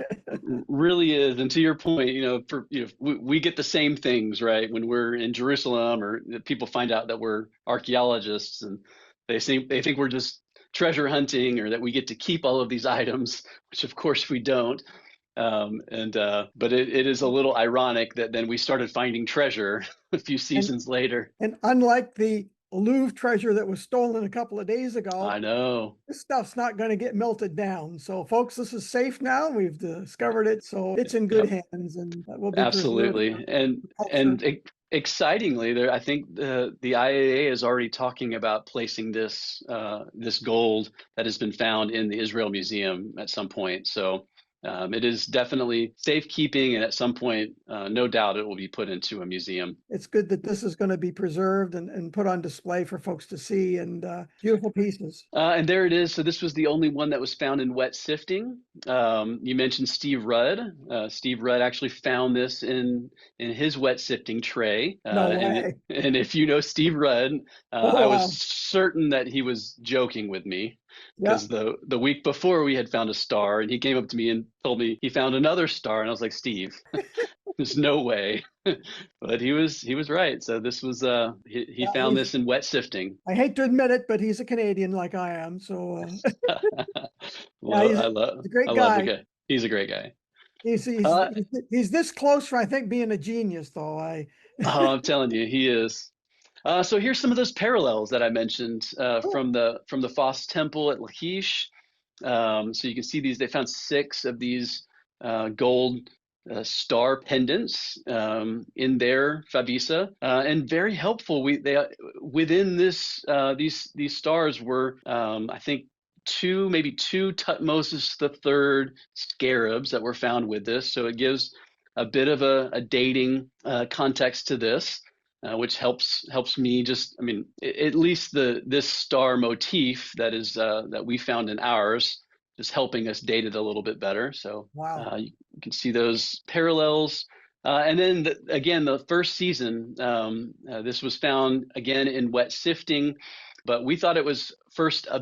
Really is. And to your point, we get the same things, right? When we're in Jerusalem, or people find out that we're archaeologists, and they think we're just treasure hunting, or that we get to keep all of these items, which of course we don't. But it is a little ironic that then we started finding treasure a few seasons later. And unlike the Louvre treasure that was stolen a couple of days ago, I know this stuff's not going to get melted down. So folks, this is safe now. We've discovered it. So it's in good hands, and will be absolutely. And excitingly, there, I think the IAA is already talking about placing this gold that has been found in the Israel Museum at some point. So it is definitely safekeeping, and at some point, no doubt it will be put into a museum. It's good that this is going to be preserved and put on display for folks to see, and beautiful pieces. And there it is. So this was the only one that was found in wet sifting. You mentioned Steve Rudd. Steve Rudd actually found this in his wet sifting tray. No way. And if you know Steve Rudd, I was certain that he was joking with me. Because the week before we had found a star, and he came up to me and told me he found another star, and I was like, Steve, there's no way. But he was right. So this was he found this in wet sifting. I hate to admit it, but he's a Canadian like I am. So well, he's a great guy. He's a great guy. He's this close for, I think, being a genius, though. I'm telling you, he is. So here's some of those parallels that I mentioned from the Foss Temple at Lachish. So you can see these. They found 6 of these gold star pendants in their favissa, and very helpful. Within this these stars were I think maybe two Tutmosis III scarabs that were found with this. So it gives a bit of a dating context to this. Which helps me at least this star motif that we found in ours is helping us date it a little bit better. So wow. You can see those parallels. And then again, the first season, this was found again in wet sifting, but we thought it was first a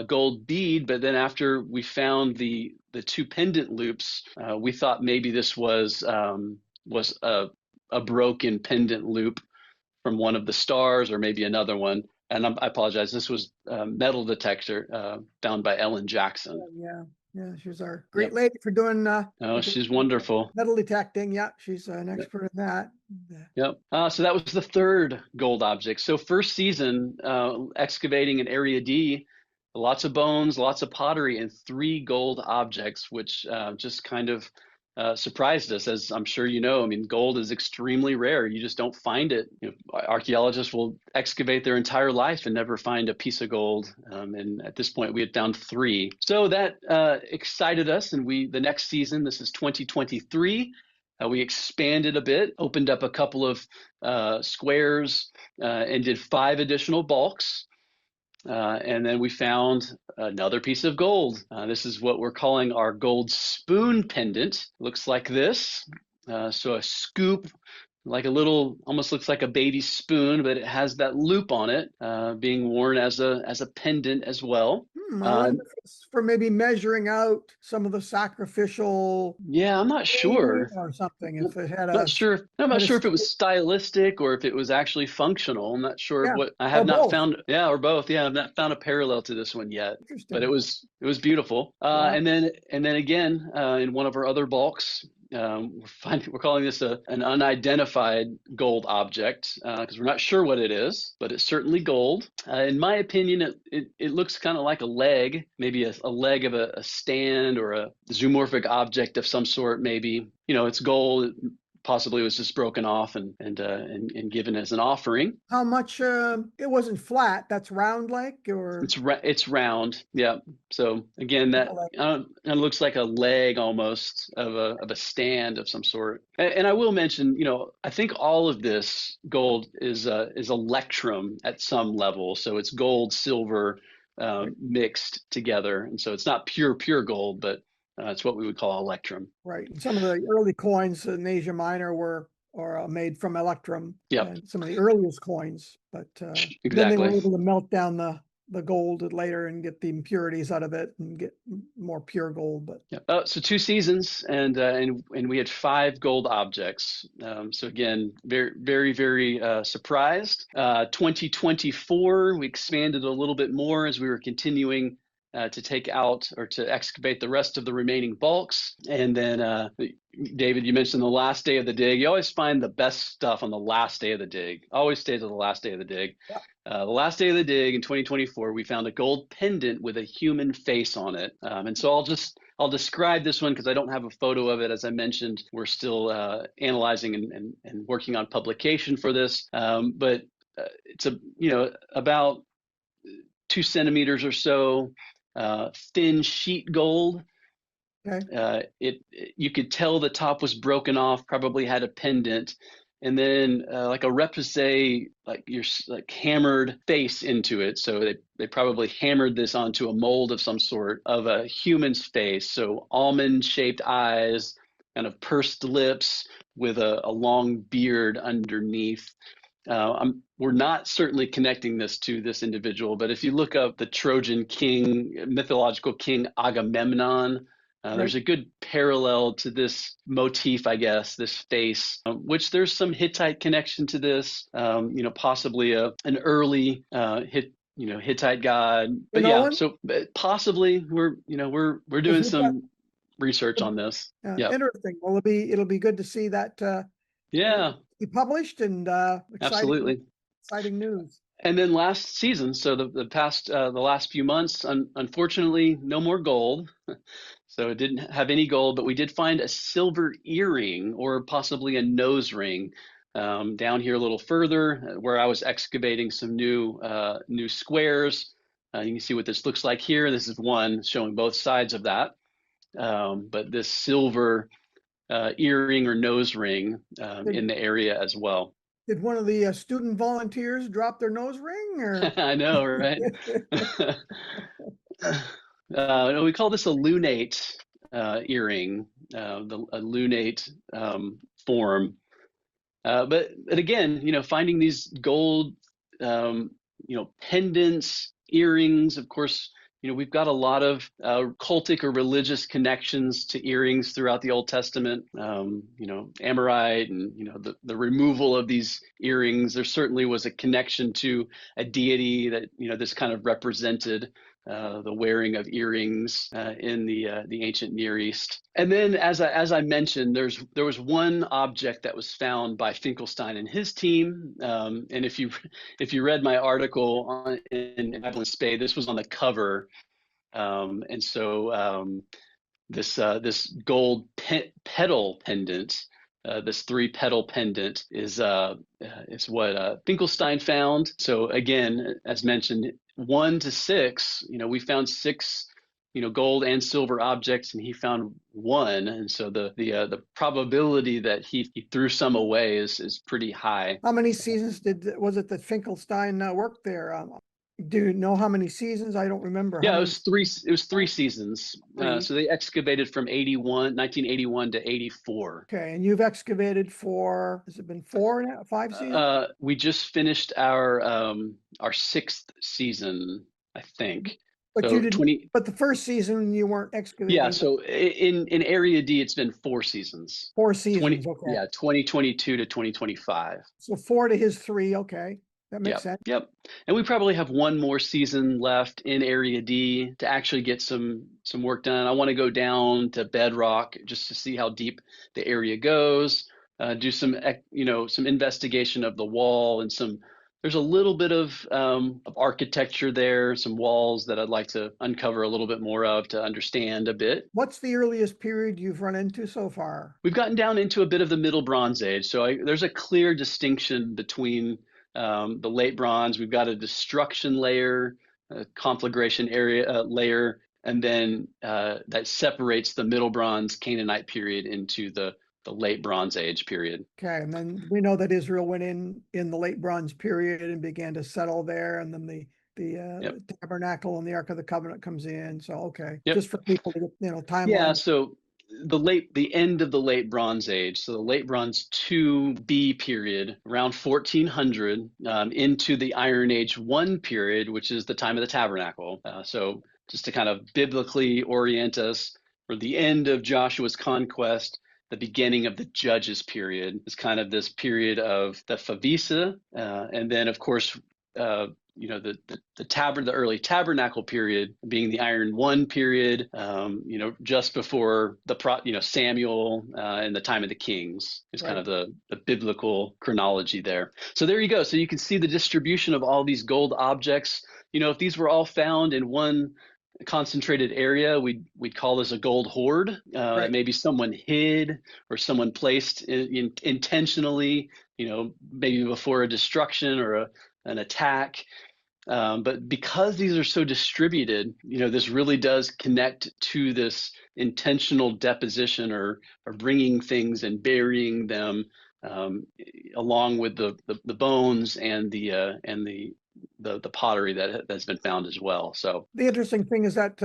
gold bead, but then after we found the 2 pendant loops, we thought maybe this was a broken pendant loop from one of the stars, or maybe another one. And I apologize. This was a metal detector found by Ellen Jackson. Yeah. She's our great lady for doing. She's wonderful. Metal detecting. Yeah, she's an expert in that. Yep. So that was the 3rd gold object. So first season, excavating in Area D, lots of bones, lots of pottery, and 3 gold objects, which just kind of surprised us, as I'm sure you know. I mean, gold is extremely rare. You just don't find it. Archaeologists will excavate their entire life and never find a piece of gold. And at this point, we had found 3. So that excited us. And the next season, this is 2023, we expanded a bit, opened up a couple of squares, and did 5 additional bulks. And then we found another piece of gold. This is what we're calling our gold spoon pendant. Looks like this. So a scoop, like almost looks like a baby spoon, but it has that loop on it, being worn as a pendant as well. I wonder if it's for maybe measuring out some of the sacrificial. Yeah, I'm not sure. Or something. If it had I'm not sure if it was stylistic or if it was actually functional. I'm not sure what. I have not found. Yeah, or both. Yeah, I've not found a parallel to this one yet. But it was beautiful. And then again, in one of our other bulks, we're calling this an unidentified gold object because we're not sure what it is, but it's certainly gold. In my opinion, it looks kind of like a leg, maybe a leg of a stand or a zoomorphic object of some sort. Maybe it's gold, possibly was just broken off and given as an offering. How much, it wasn't flat, that's round like, or? It's round. Yeah. So again, that kind of looks like a leg almost of a stand of some sort. And I will mention, I think all of this gold is electrum at some level. So it's gold, silver, mixed together. And so it's not pure gold, but it's what we would call electrum. Right. Some of the early coins in Asia Minor were made from electrum. Yep. Some of the earliest coins, but Exactly. then they were able to melt down the gold later and get the impurities out of it and get more pure gold. But yeah. So 2 seasons, and we had 5 gold objects. So again, very, very, very surprised. 2024, we expanded a little bit more as we were continuing to take out or to excavate the rest of the remaining bulks. And then, David, you mentioned the last day of the dig. You always find the best stuff on the last day of the dig. Always stay to the last day of the dig. Yeah. The last day of the dig in 2024, we found a gold pendant with a human face on it. And so I'll describe this one because I don't have a photo of it. As I mentioned, we're still analyzing and working on publication for this. But it's about 2 centimeters or so. Thin sheet gold. okay. You could tell the top was broken off, probably had a pendant, and then like a repoussé, like your hammered face into it. So they probably hammered this onto a mold of some sort of a human's face. So almond-shaped eyes, kind of pursed lips with a long beard underneath. We're not certainly connecting this to this individual, but if you look up the Trojan king, mythological king Agamemnon, there's a good parallel to this motif, I guess, this face, which there's some Hittite connection to this, possibly an early Hittite god. But yeah, so possibly we're doing some research on this. Yeah, Interesting. Well, it'll be good to see that. Yeah. Be published and Absolutely. exciting news. And then last season, so the last few months, unfortunately, no more gold. So it didn't have any gold, but we did find a silver earring or possibly a nose ring down here a little further where I was excavating some new squares. You can see what this looks like here. This is one showing both sides of that. But this silver earring or nose ring in the area as well. Did one of the student volunteers drop their nose ring? Or? I know, right? We call this a lunate earring, a lunate form. But again, finding these gold, pendants, earrings, of course. We've got a lot of cultic or religious connections to earrings throughout the Old Testament. Amorite and the removal of these earrings. There certainly was a connection to a deity that this kind of represented. The wearing of earrings in the ancient Near East. And then, as I mentioned, there was one object that was found by Finkelstein and his team. And if you read my article in Bible in Spade, this was on the cover. And so this gold petal pendant. This 3-petal pendant is what Finkelstein found. So again, as mentioned, 1 to 6, we found 6, gold and silver objects, and he found 1, and so the probability that he threw some away is pretty high. How many seasons was it that Finkelstein worked there? Do you know how many seasons? I don't remember. Yeah, it was 3. It was 3 seasons. So they excavated from 1981 to 84. Okay, and you've excavated for, has it been 4 now, 5 seasons? We just finished our 6th season, I think. But so you didn't. But the first season you weren't excavating. Yeah, so in Area D, it's been 4 seasons. 4 seasons. Okay. Yeah, 2022 to 2025. So 4 to his 3. Okay. That makes sense. Yep. And we probably have 1 more season left in Area D to actually get some work done. I want to go down to bedrock just to see how deep the area goes, do some investigation of the wall and some There's a little bit of architecture there, some walls that I'd like to uncover a little bit more of to understand a bit. What's the earliest period you've run into so far? We've gotten down into a bit of the Middle Bronze Age. So there's a clear distinction between the late bronze. We've got a destruction layer, a conflagration area layer, and then that separates the Middle Bronze Canaanite period into the late Bronze Age period. Okay, and then we know that Israel went in the late Bronze period and began to settle there, and then the Tabernacle and the Ark of the Covenant comes in. So okay, just for people to get, timeline. Yeah, so the end of the late Bronze Age, so the late Bronze 2B period, around 1400, into the Iron Age 1 period, which is the time of the Tabernacle. So just to kind of biblically orient us, for the end of Joshua's conquest, the beginning of the Judges period is kind of this period of the favissa, and then of course, the early Tabernacle period being the Iron 1 period, just before Samuel and the time of the kings is kind of the biblical chronology there. So there you go. So you can see the distribution of all these gold objects. If these were all found in one concentrated area, we'd call this a gold hoard. Maybe someone hid or someone placed intentionally, maybe before a destruction or an attack. But because these are so distributed, this really does connect to this intentional deposition or bringing things and burying them along with the bones and the pottery that's been found as well. So the interesting thing is that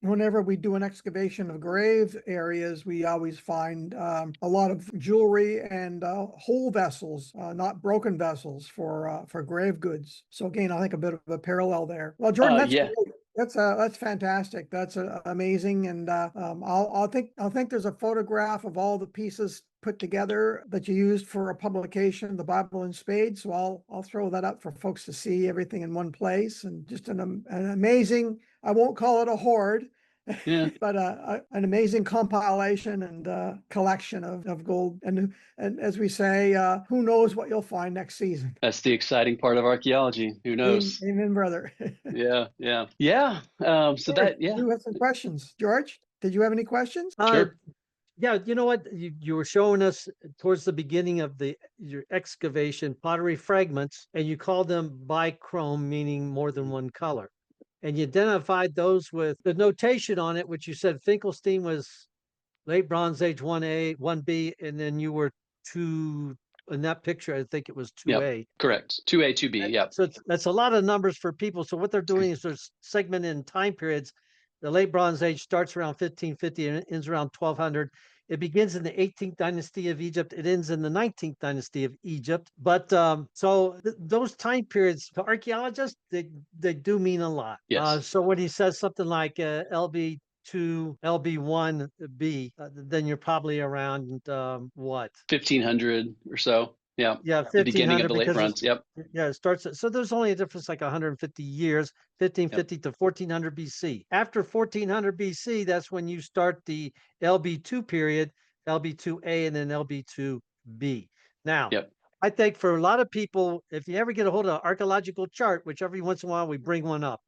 whenever we do an excavation of grave areas, we always find a lot of jewelry and whole vessels, not broken vessels for grave goods. So again, I think a bit of a parallel there. Well, Jordan, that's great. That's fantastic. That's amazing, and I think there's a photograph of all the pieces put together that you used for a publication, the Bible in Spades. So I'll throw that up for folks to see everything in one place, and just an amazing. I won't call it a hoard, but an amazing compilation and collection of gold. And as we say, who knows what you'll find next season? That's the exciting part of archaeology. Who knows? Amen, brother. Yeah. So You have some questions, George. Did you have any questions? Sure. Yeah, you know what? You were showing us towards the beginning of your excavation pottery fragments, and you called them bichrome, meaning more than one color. And you identified those with the notation on it, which you said Finkelstein was late Bronze Age 1A, 1B, and then you were 2 in that picture. I think it was 2A. Yep, correct. 2A, 2B. Yeah. So that's a lot of numbers for people. So what they're doing is they're segmenting in time periods. The late Bronze Age starts around 1550 and ends around 1200. It begins in the 18th dynasty of Egypt. It ends in the 19th dynasty of Egypt. But those time periods, to archaeologists, they do mean a lot. Yes. So when he says something like LB2, LB1B, then you're probably around what? 1500 or so. Yeah. Yeah, the beginning of the late Bronze. Yep. Yeah, it starts. So there's only a difference like 150 years, 1550 to 1400 BC. After 1400 BC, that's when you start the LB2 period, LB2A, and then LB2B. Now, I think for a lot of people, if you ever get a hold of an archaeological chart, which every once in a while we bring one up,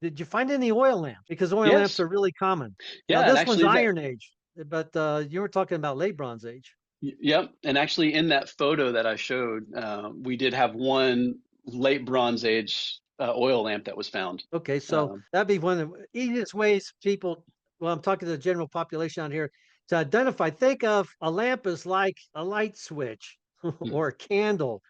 did you find any oil lamps? Because oil lamps are really common. Yeah, now, this one's Iron Age, but you were talking about late Bronze Age. Yep. And actually in that photo that I showed, we did have one late Bronze Age oil lamp that was found. Okay, so that'd be one of the easiest ways people, well, I'm talking to the general population out here, to identify. Think of a lamp as like a light switch or a candle.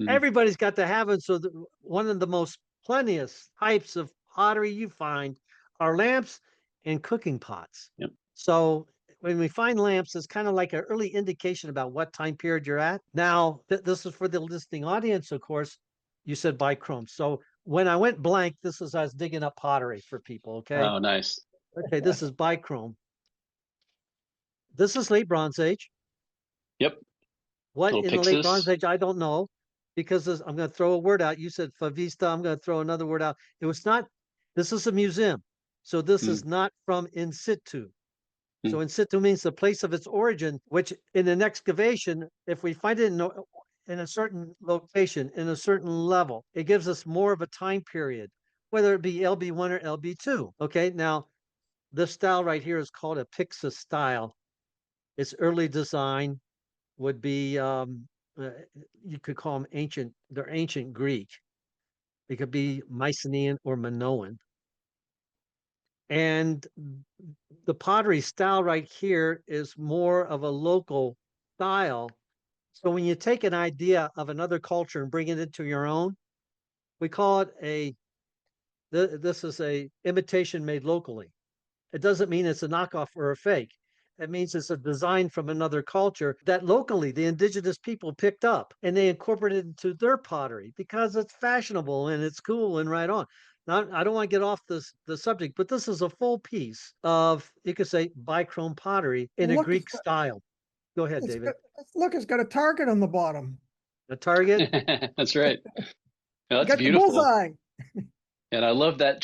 Everybody's got to have it. So one of the most plenteous types of pottery you find are lamps and cooking pots. Yep. So when we find lamps, it's kind of like an early indication about what time period you're at. Now, this is for the listening audience, of course. You said bichrome. So when I went blank, I was digging up pottery for people, okay? Oh, nice. Okay, this is bichrome. This is late Bronze Age. Yep. What in the late Bronze Age, I don't know, because I'm going to throw a word out. You said favista. I'm going to throw another word out. It was not, this is a museum. So this is not from in situ. So in situ means the place of its origin, which in an excavation, if we find it in a certain location, in a certain level. It gives us more of a time period, whether it be LB1 or LB2. Okay, now this style right here is called a Pixa style. Its early design would be, you could call them ancient, they're ancient Greek. It could be Mycenaean or Minoan. And the pottery style right here is more of a local style. So when you take an idea of another culture and bring it into your own, we call it this is a imitation made locally. It doesn't mean it's a knockoff or a fake. It means it's a design from another culture that locally the indigenous people picked up and they incorporated into their pottery because it's fashionable and it's cool and right on. Now, I don't want to get off the subject, but this is a full piece of, you could say, bichrome pottery in a Look, Greek style. Go ahead, David. Look, it's got a target on the bottom. A target? That's right. Yeah, that's Got beautiful. the bullseye. And I love that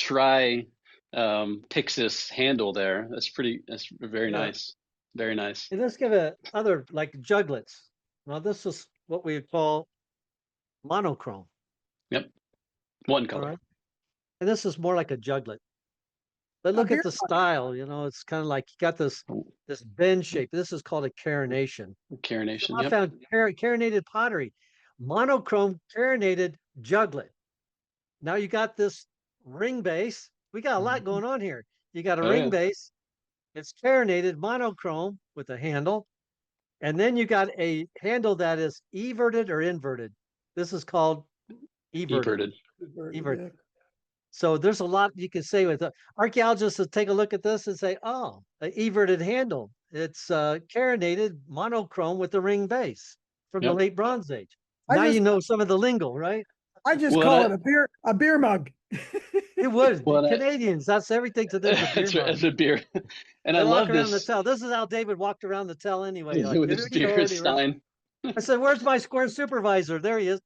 Pixis handle there. That's very nice. Very nice. And let's give it other like juglets. Now this is what we would call monochrome. Yep. One All color. right. And this is more like a juglet. But look at the style, you know, it's kind of like you got this bend shape. This is called a carination. Carination. So I found carinated pottery, monochrome carinated juglet. Now you got this ring base. We got a lot going on here. You got a ring base. It's carinated monochrome with a handle. And then you got a handle that is everted or inverted. This is called everted. Everted. So there's a lot you can say with archaeologists will take a look at this and say, oh, an everted handle. It's carinated monochrome with a ring base from the late Bronze Age. Now you know some of the lingo, right? I just call it a beer mug. It would. Canadians, that's everything to them. It's a beer. And I love this. The tell. This is how David walked around the tell anyway. Like, with his beer stein. I said, "Where's my square supervisor?" There he is.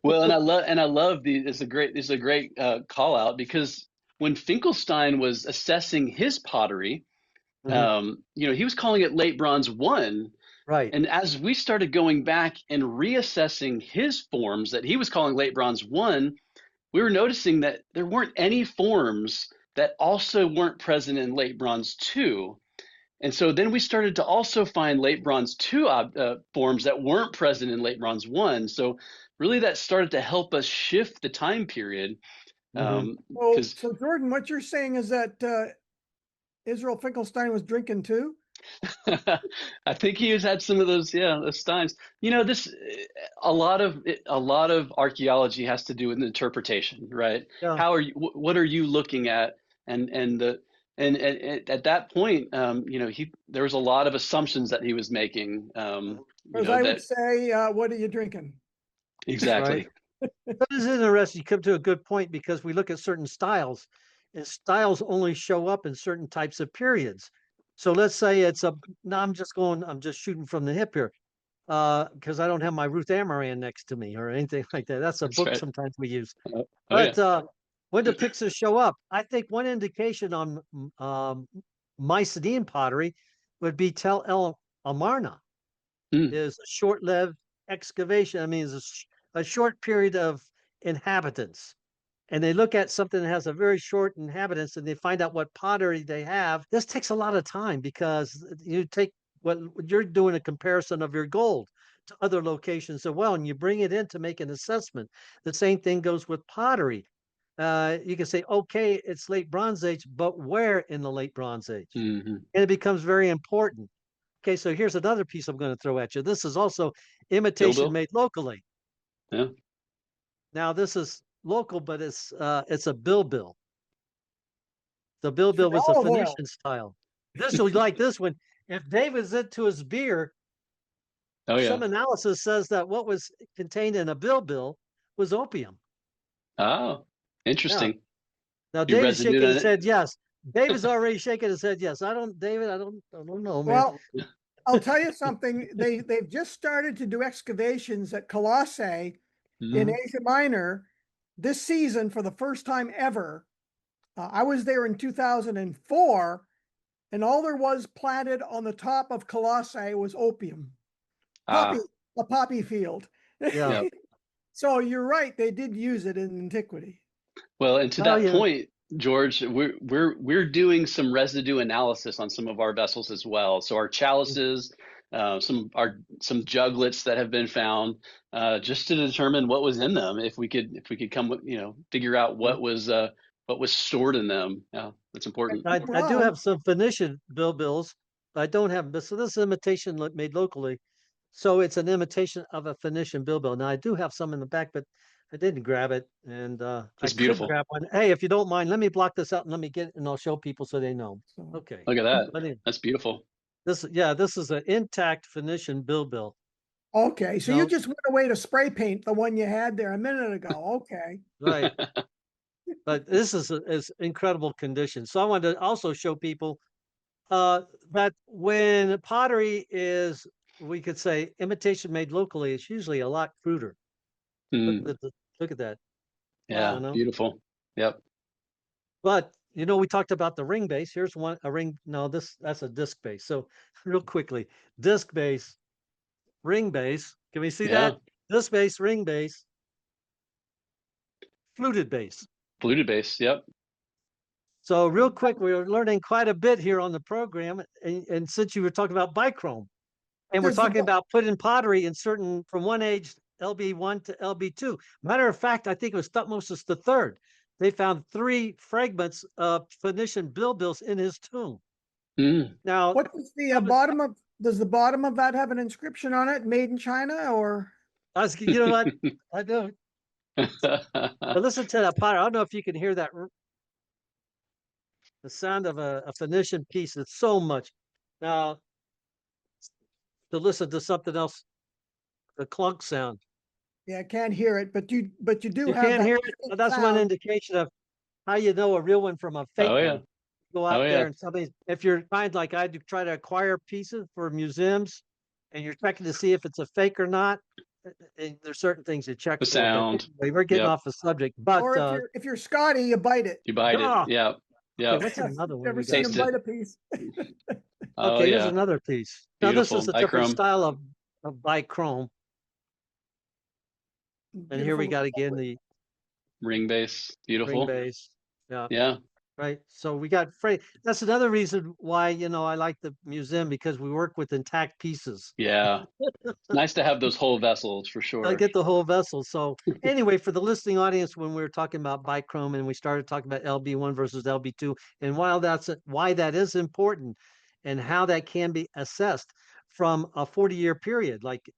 Well, and I love it's a great call out, because when Finkelstein was assessing his pottery, you know, he was calling it late bronze 1. Right. And as we started going back and reassessing his forms that he was calling late bronze 1, we were noticing that there weren't any forms that also weren't present in late bronze 2. And so then we started to also find late bronze 2 forms that weren't present in late bronze 1. So really that started to help us shift the time period. So Jordan, what you're saying is that Israel Finkelstein was drinking too? I think he has had some of those steins. You know, a lot of archaeology has to do with interpretation, right? Yeah. What are you looking at? And at that point, you know, there was a lot of assumptions that he was making. As I would say, what are you drinking? Exactly. Right. That is interesting. You come to a good point, because we look at certain styles, and styles only show up in certain types of periods. So let's say I'm just shooting from the hip here, because I don't have my Ruth Amaran next to me or anything like that. That's a book right. Sometimes we use. When do Pixis show up? I think one indication on Mycenaean pottery would be Tel Amarna is a short-lived excavation. I mean, it's a short period of inhabitants. And they look at something that has a very short inhabitants and they find out what pottery they have. This takes a lot of time, because you take what you're doing a comparison of your gold to other locations as well, and you bring it in to make an assessment. The same thing goes with pottery. You can say, okay, it's late Bronze Age, but where in the late Bronze Age? And it becomes very important. Okay, so here's another piece I'm going to throw at you. This is also imitation made locally. Yeah. Now this is local, but it's a bilbil. The bilbil was a Phoenician style. This will like this one. If David's into his beer, some analysis says that what was contained in a bilbil was opium. Oh, interesting. Yeah. Now David's shaking his head yes. David's already shaking his head yes. I don't know, man. Well, I'll tell you something. They've just started to do excavations at Colossae in Asia Minor this season for the first time ever. I was there in 2004, and all there was planted on the top of Colossae was opium. poppy, Ah, a poppy field. Yeah. yep. So you're right, they did use it in antiquity. Well, and to Oh that yeah. point, George, we're doing some residue analysis on some of our vessels as well. So our chalices, some juglets that have been found, just to determine what was in them. If we could come with, figure out what was stored in them. Yeah, that's important. I do have some Phoenician bills. I don't have this. So this is imitation made locally. So it's an imitation of a Phoenician bill. Now I do have some in the back, but I didn't grab it, and I It's could beautiful. grab one. Hey, if you don't mind, let me block this out and let me get it, and I'll show people so they know. So, Okay. Look at that. But anyway, That's beautiful. this is an intact Phoenician bill. okay, so No, you just went away to spray paint the one you had there a minute ago. Okay. right. But this is incredible condition. So I wanted to also show people that when pottery is, we could say, imitation made locally, it's usually a lot cruder. Mm, Look at that. yeah, Wow. beautiful. Yep. But we talked about the ring base. Here's one, a ring. No, that's a disc base. So real quickly, disc base, ring base. Can we see Yeah. that? Disc base, ring base, fluted base. Fluted base. Yep. So real quick, we're learning quite a bit here on the program. And since you were talking about bichrome, and we're Does the talking bo- about putting pottery in certain, from one age, LB1 to LB2. Matter of fact, I think it was Thutmose III. They found 3 fragments of Phoenician bills in his tomb. Mm. Now, What does the bottom of, does the bottom of that have an inscription on it, made in China, or? you know what? I do. But listen to that pottery. I don't know if you can hear that, the sound of a Phoenician piece. It's so much. Now, to listen to something else, the clunk sound. Yeah, I can't hear it, but you do You have can't that hear it, distinct but that's one sound. indication of how you know a real one from a fake Oh yeah. one. Go Oh out there yeah. and somebody, if you're kind like I do, try to acquire pieces for museums, and you're checking to see if it's a fake or not. And there's certain things you check The for. But sound. anyway, we're getting Yep. off the subject. But Or if you're Scotty, you bite it. You bite it. ah, Yep. okay, Yep. what's another one Never we got? seen him Taste it. bite a piece. Oh Okay, here's yeah. another piece. Now this is Beautiful. a different Bichrome. style of bichrome. And here we Beautiful. got again the Ring base. ring Beautiful. base. Yeah. Yeah. Right. So we got that's another reason why, I like the museum, because we work with intact pieces. Yeah. It's nice to have those whole vessels for I sure. get the whole vessel. So anyway, for the listening audience, when we were talking about bichrome and we started talking about LB1 versus LB2, and why that is important and how that can be assessed from a 40-year period, like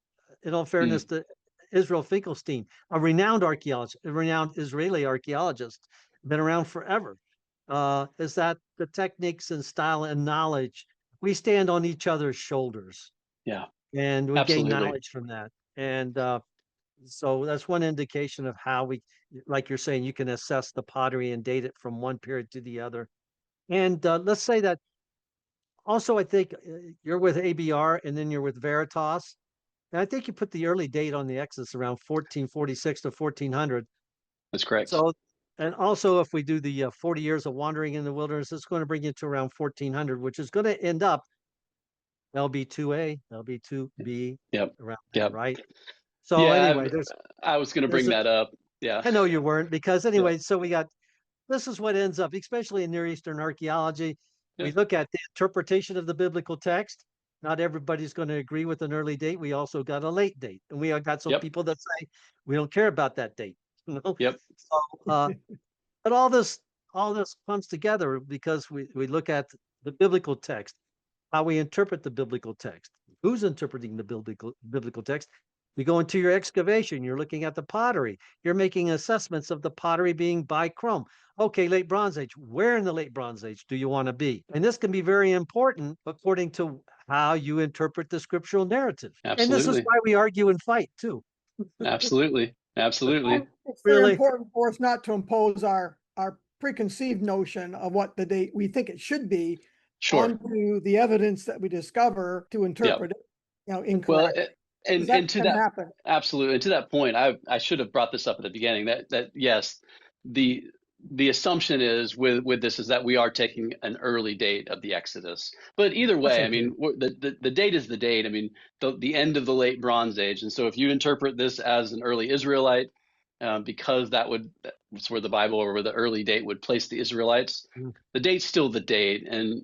in all fairness Mm. to Israel Finkelstein, a renowned archaeologist, a renowned Israeli archaeologist, been around forever. Is that the techniques and style and knowledge, we stand on each other's shoulders, Yeah. and we gain Absolutely. knowledge from that. And so that's one indication of how we, like you're saying, you can assess the pottery and date it from one period to the other. And let's say that also, I think you're with ABR and then you're with Veritas. And I think you put the early date on the Exodus around 1446 to 1400. That's correct. So, and also if we do the 40 years of wandering in the wilderness, it's going to bring you to around 1400, which is going to end up LB2A, LB2B, Yep. around there, Yep. right? So Yeah. anyway, I was going to bring that up. Yeah. I know you weren't, because Yeah. anyway, so this is what ends up, especially in Near Eastern archaeology. We look at the interpretation of the biblical text. Not everybody's going to agree with an early date. We also got a late date, and we got some Yep. people that say we don't care about that date. Yep. So, but all this comes together because we look at the biblical text, how we interpret the biblical text, who's interpreting the biblical text. You go into your excavation, you're looking at the pottery, you're making assessments of the pottery being bichrome. Okay, late Bronze Age, where in the late Bronze Age do you want to be? And this can be very important according to how you interpret the scriptural narrative. And this is Absolutely. why we argue and fight too. Absolutely. Absolutely. It's very Really? important for us not to impose our preconceived notion of what the date we think it should be Sure. onto the evidence that we discover to interpret it, Well, incorrectly. and That to can that happen. absolutely, and to that point, I should have brought this up at the beginning that yes, the the assumption is with this is that we are taking an early date of the Exodus. But either way, I mean, the date is the date. I mean, the end of the late Bronze Age. And so if you interpret this as an early Israelite, because that's where the Bible or where the early date would place the Israelites, the date's still the date. And,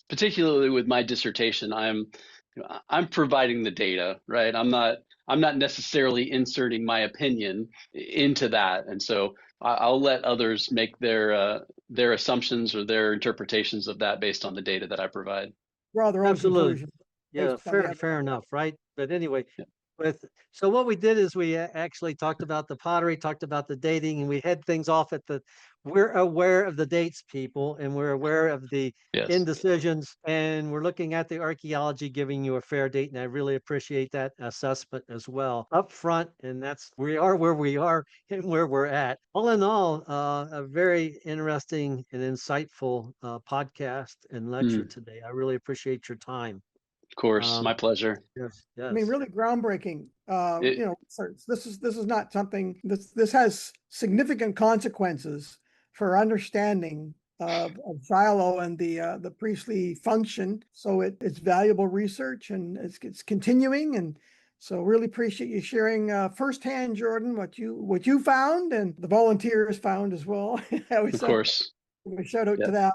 particularly with my dissertation, I'm providing the data, right? I'm not necessarily inserting my opinion into that. And so I'll let others make their assumptions or their interpretations of that based on the data that I provide. Draw their own conclusions. Yeah, fair enough, right? But anyway, so what we did is we actually talked about the pottery, talked about the dating, and we head things off at we're aware of the dates, people, and we're aware of the indecisions, and we're looking at the archaeology, giving you a fair date, and I really appreciate that assessment as well up front. And we are where we are and where we're at. All in all, a very interesting and insightful podcast and lecture today. I really appreciate your time. Of course, my pleasure. Yes. I mean, really groundbreaking. This is not something. This has significant consequences for understanding of Shiloh and the priestly function. So it's valuable research, and it's continuing. And so really appreciate you sharing firsthand, Jordan, what you found and the volunteers found as well. Of course. A shout out to them.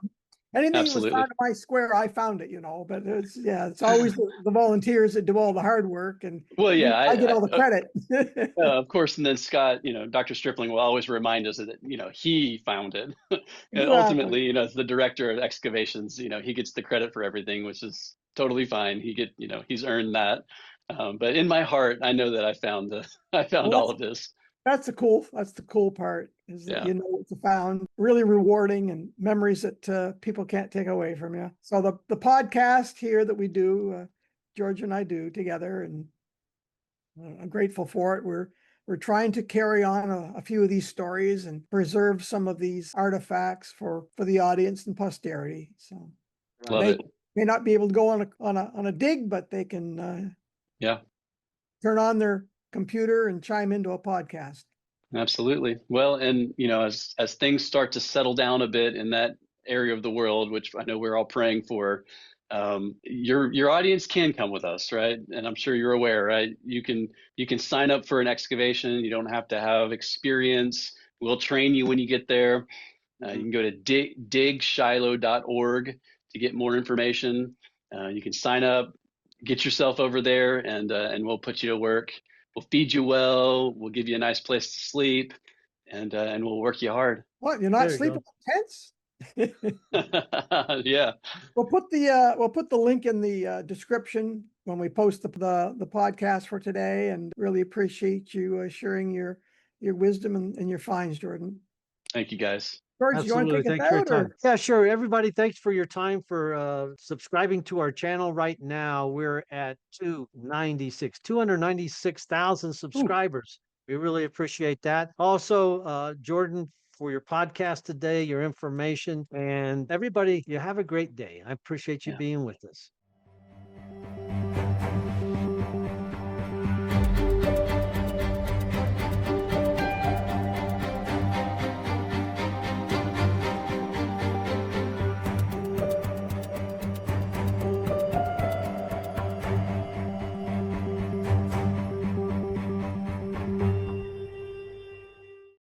Anything that was found in my square, I found it, but it's always the volunteers that do all the hard work, and I get all the credit. Of course, and then Scott, Dr. Stripling will always remind us that, he found it. And ultimately, as the director of excavations, he gets the credit for everything, which is totally fine. He's earned that. But in my heart, I know that I found all of this. That's the cool part, is that what you found. Really rewarding, and memories that people can't take away from you. So the podcast here that we do, George and I do together, and I'm grateful for it. We're trying to carry on a few of these stories and preserve some of these artifacts for the audience and posterity. So they may not be able to go on a dig, but they can turn on their computer and chime into a podcast. Absolutely. Well, and as things start to settle down a bit in that area of the world, which I know we're all praying for, your audience can come with us, right? And I'm sure you're aware, right? You can sign up for an excavation. You don't have to have experience. We'll train you when you get there. You can go to digshiloh.org to get more information. You can sign up, get yourself over there, and we'll put you to work. We'll feed you well. We'll give you a nice place to sleep, and we'll work you hard. What? You're not sleeping in tents? Yeah. We'll put the link in the description when we post the podcast for today, and really appreciate you sharing your wisdom and your finds, Jordan. Thank you, guys. George, you want to take Thanks us for your out? time. Yeah, sure. Everybody, thanks for your time, for subscribing to our channel. Right now, we're at 296,000 subscribers. We really appreciate that. Also, Jordan, for your podcast today, your information, and everybody, you have a great day. I appreciate you being with us.